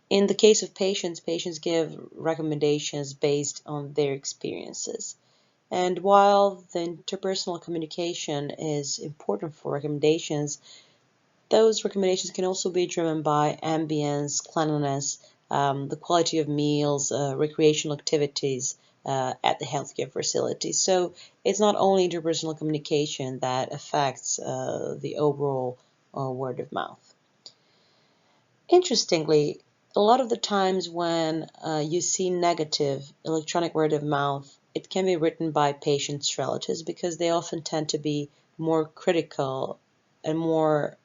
In the case of patients, patients give recommendations based on their experiences. And while the interpersonal communication is important for recommendations, those recommendations can also be driven by ambience, cleanliness, the quality of meals, recreational activities at the healthcare facility. So it's not only interpersonal communication that affects the overall word of mouth. Interestingly, a lot of the times when you see negative electronic word of mouth, it can be written by patients' relatives because they often tend to be more critical and more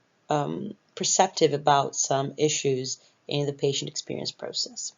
perceptive about some issues in the patient experience process.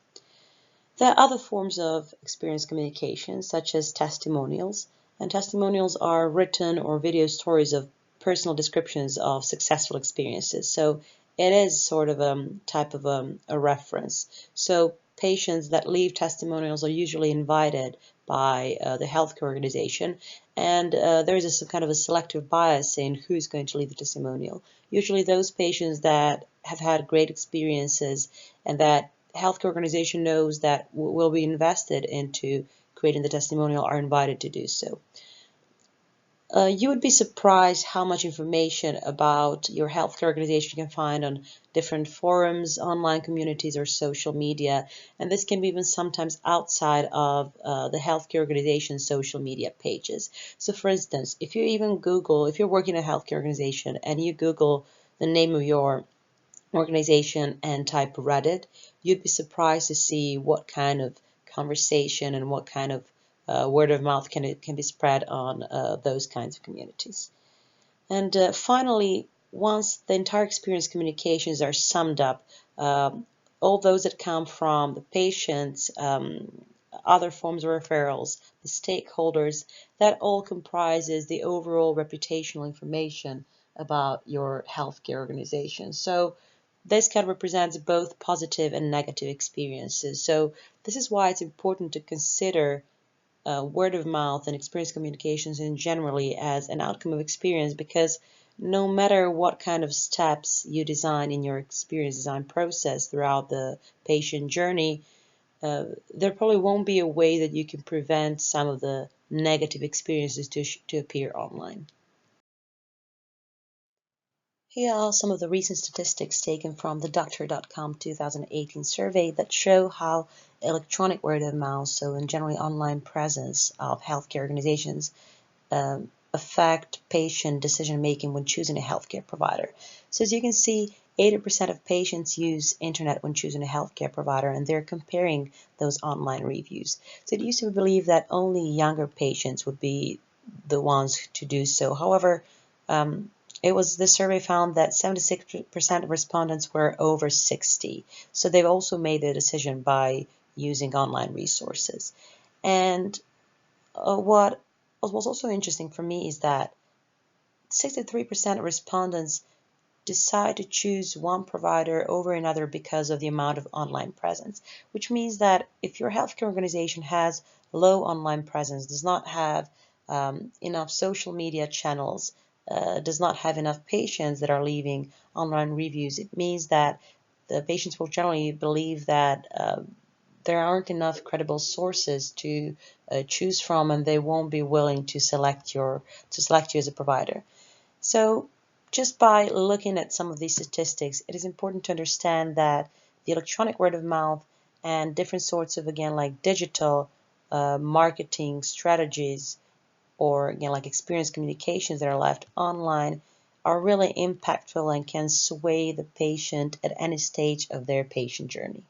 There are other forms of experience communication, such as testimonials, and testimonials are written or video stories of personal descriptions of successful experiences. So it is sort of a type of a reference. So patients that leave testimonials are usually invited by the healthcare organization, and there is some kind of a selective bias in who's going to leave the testimonial. Usually those patients that have had great experiences and that healthcare organization knows that will be invested into creating the testimonial are invited to do so. You would be surprised how much information about your healthcare organization you can find on different forums, online communities, or social media, and this can be even sometimes outside of the healthcare organization's social media pages. So for instance, if you even Google, if you're working in a healthcare organization and you Google the name of your organization and type Reddit, you'd be surprised to see what kind of conversation and what kind of word of mouth can be spread on those kinds of communities. And finally, once the entire experience communications are summed up, all those that come from the patients, other forms of referrals, the stakeholders, that all comprises the overall reputational information about your healthcare organization. So this kind of represents both positive and negative experiences. So this is why it's important to consider word of mouth and experience communications in generally as an outcome of experience, because no matter what kind of steps you design in your experience design process throughout the patient journey, there probably won't be a way that you can prevent some of the negative experiences to appear online. Here are some of the recent statistics taken from the Doctor.com 2018 survey that show how electronic word of mouth, so in generally online presence of healthcare organizations, affect patient decision making when choosing a healthcare provider. So as you can see, 80% of patients use internet when choosing a healthcare provider, and they're comparing those online reviews. So it used to be believed that only younger patients would be the ones to do so. However, this survey found that 76% of respondents were over 60. So they've also made their decision by using online resources. And what was also interesting for me is that 63% of respondents decide to choose one provider over another because of the amount of online presence, which means that if your healthcare organization has low online presence, does not have enough social media channels, does not have enough patients that are leaving online reviews, it means that the patients will generally believe that there aren't enough credible sources to choose from, and they won't be willing to select you as a provider. So just by looking at some of these statistics, it is important to understand that the electronic word of mouth and different sorts of, again, like digital marketing strategies, or again, like experience communications that are left online, are really impactful and can sway the patient at any stage of their patient journey.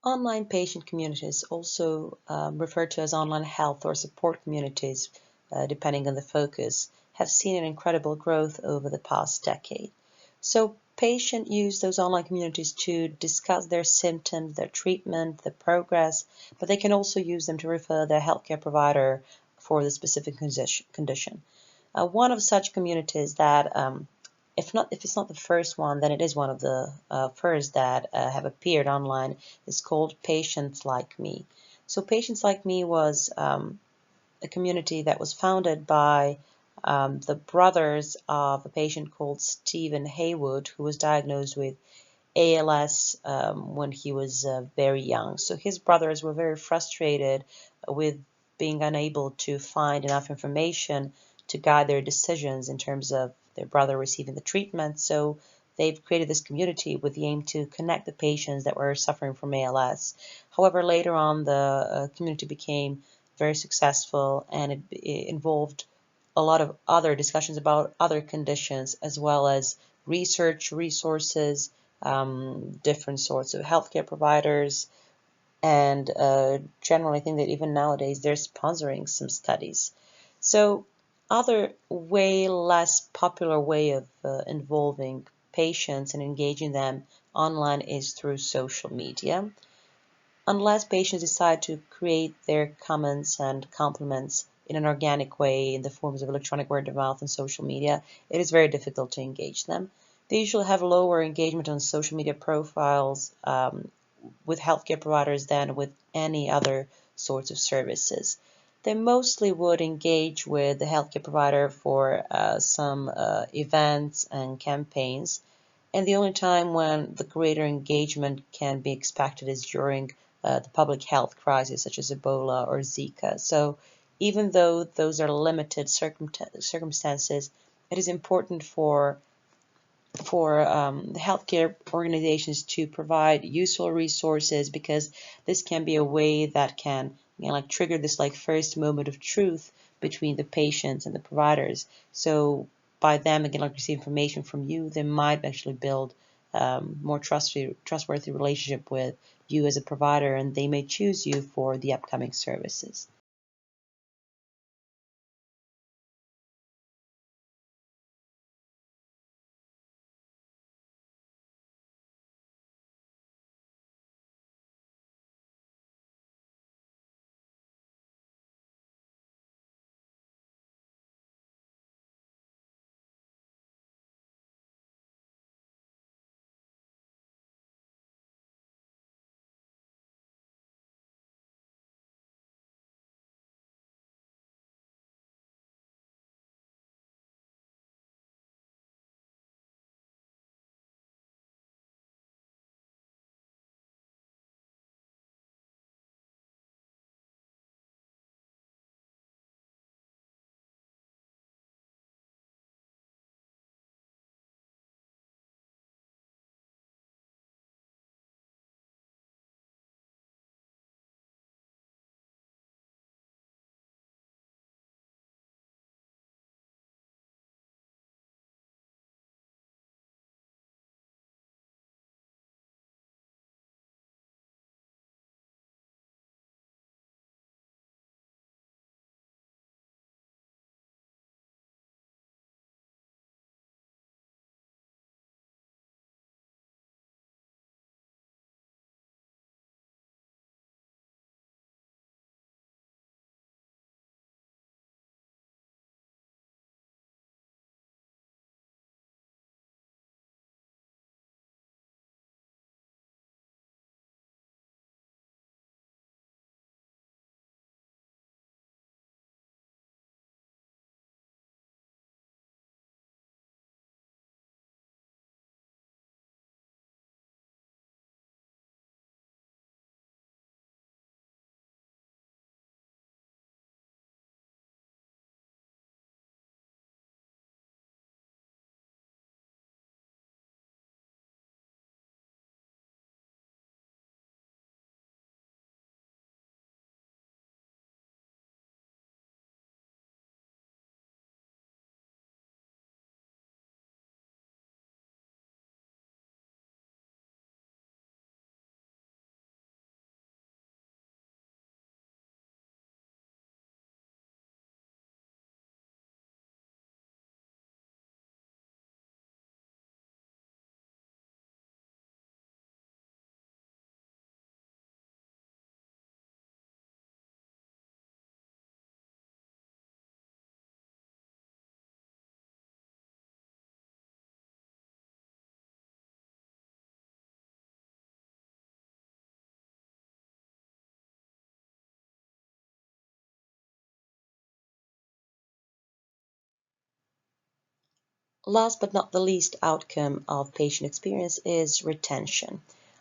Online patient communities, also referred to as online health or support communities, depending on the focus, have seen an incredible growth over the past decade. So patients use those online communities to discuss their symptoms, their treatment, their progress, but they can also use them to refer their healthcare provider for the specific condition. One of such communities that if it's not the first one, then it is one of the first that have appeared online. It's called Patients Like Me. So Patients Like Me was a community that was founded by the brothers of a patient called Stephen Haywood, who was diagnosed with ALS when he was very young. So his brothers were very frustrated with being unable to find enough information to guide their decisions in terms of their brother receiving the treatment. So they've created this community with the aim to connect the patients that were suffering from ALS. However, later on, the community became very successful, and it involved a lot of other discussions about other conditions, as well as research resources, different sorts of healthcare providers, and generally I think that even nowadays they're sponsoring some studies. So other way less popular way of involving patients and engaging them online is through social media. Unless patients decide to create their comments and compliments in an organic way in the forms of electronic word of mouth and social media, it is very difficult to engage them. They usually have lower engagement on social media profiles with healthcare providers than with any other sorts of services. They mostly would engage with the healthcare provider for some events and campaigns, and the only time when the greater engagement can be expected is during the public health crisis, such as Ebola or Zika. So even though those are limited circumstances, it is important for the healthcare organizations to provide useful resources, because this can be a way that can like trigger this like first moment of truth between the patients and the providers. So by them again like receive information from you, they might actually build more trustworthy relationship with you as a provider, and they may choose you for the upcoming services. Last but not the least outcome of patient experience is retention.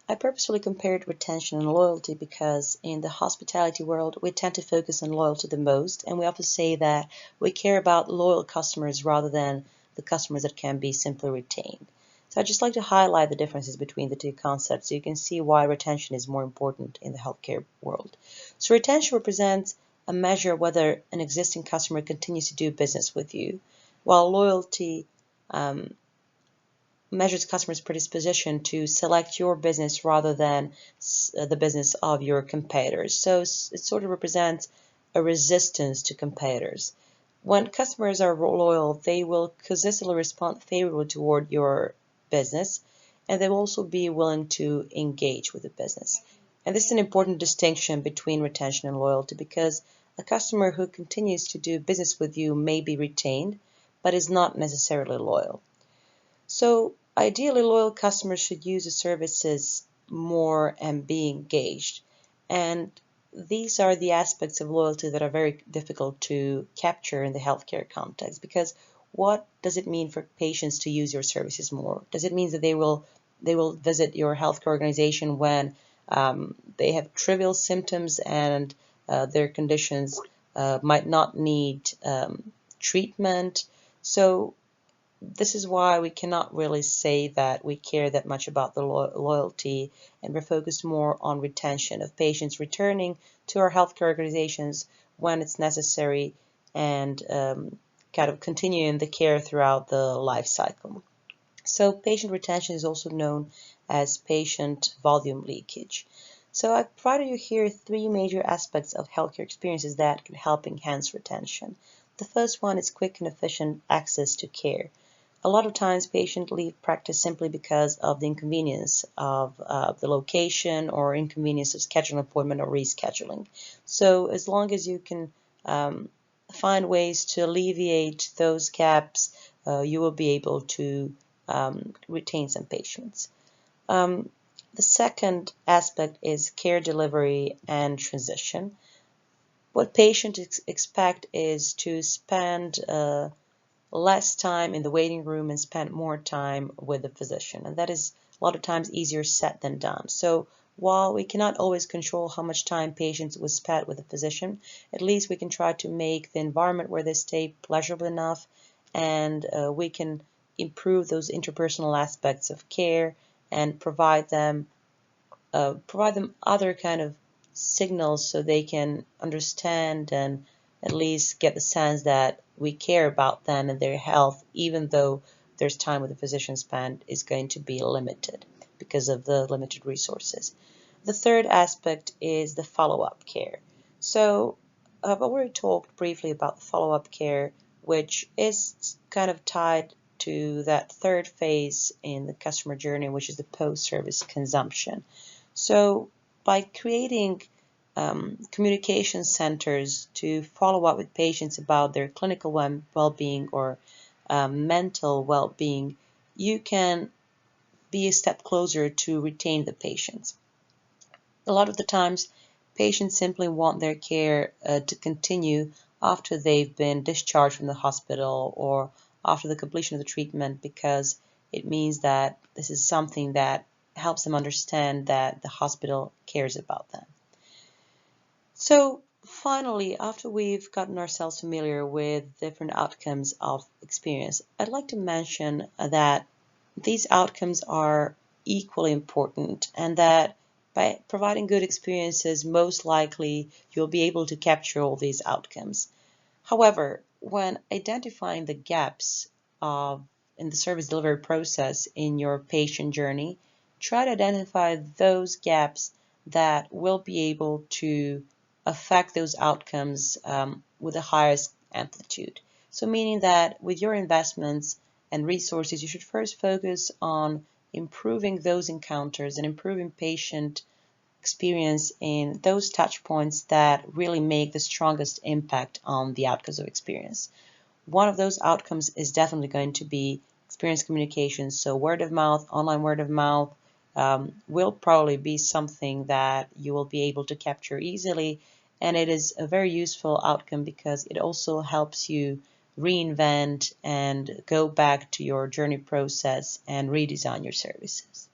I purposefully compared retention and loyalty because in the hospitality world, we tend to focus on loyalty the most, and we often say that we care about loyal customers rather than the customers that can be simply retained. So I'd just like to highlight the differences between the two concepts so you can see why retention is more important in the healthcare world. So retention represents a measure of whether an existing customer continues to do business with you, while loyalty measures customers' predisposition to select your business rather than the business of your competitors. So it sort of represents a resistance to competitors. When customers are loyal, they will consistently respond favorably toward your business, and they will also be willing to engage with the business. And this is an important distinction between retention and loyalty because a customer who continues to do business with you may be retained, but is not necessarily loyal. So ideally, loyal customers should use the services more and be engaged. And these are the aspects of loyalty that are very difficult to capture in the healthcare context because what does it mean for patients to use your services more? Does it mean that they will visit your healthcare organization when they have trivial symptoms and their conditions might not need treatment? So this is why we cannot really say that we care that much about the loyalty, and we're focused more on retention of patients returning to our healthcare organizations when it's necessary and kind of continuing the care throughout the life cycle. So patient retention is also known as patient volume leakage. So I've provided you here three major aspects of healthcare experiences that can help enhance retention. The first one is quick and efficient access to care. A lot of times patients leave practice simply because of the inconvenience of the location or inconvenience of scheduling an appointment or rescheduling. So as long as you can find ways to alleviate those gaps, you will be able to retain some patients. The second aspect is care delivery and transition. What patients expect is to spend less time in the waiting room and spend more time with the physician. And that is a lot of times easier said than done. So while we cannot always control how much time patients will spend with the physician, at least we can try to make the environment where they stay pleasurable enough, and we can improve those interpersonal aspects of care and provide them other kind of signals so they can understand and at least get the sense that we care about them and their health, even though their time with the physician spent is going to be limited because of the limited resources. The third aspect is the follow-up care. So I've already talked briefly about the follow-up care, which is kind of tied to that third phase in the customer journey, which is the post-service consumption. So by creating communication centers to follow up with patients about their clinical well-being or mental well-being, you can be a step closer to retain the patients. A lot of the times, patients simply want their care to continue after they've been discharged from the hospital or after the completion of the treatment because it means that this is something that helps them understand that the hospital cares about them. So finally, after we've gotten ourselves familiar with different outcomes of experience, I'd like to mention that these outcomes are equally important and that by providing good experiences, most likely you'll be able to capture all these outcomes. However, when identifying the gaps in the service delivery process in your patient journey, try to identify those gaps that will be able to affect those outcomes with the highest amplitude. So meaning that with your investments and resources, you should first focus on improving those encounters and improving patient experience in those touch points that really make the strongest impact on the outcomes of experience. One of those outcomes is definitely going to be experience communication. So word of mouth, online word of mouth will probably be something that you will be able to capture easily. And it is a very useful outcome because it also helps you reinvent and go back to your journey process and redesign your services.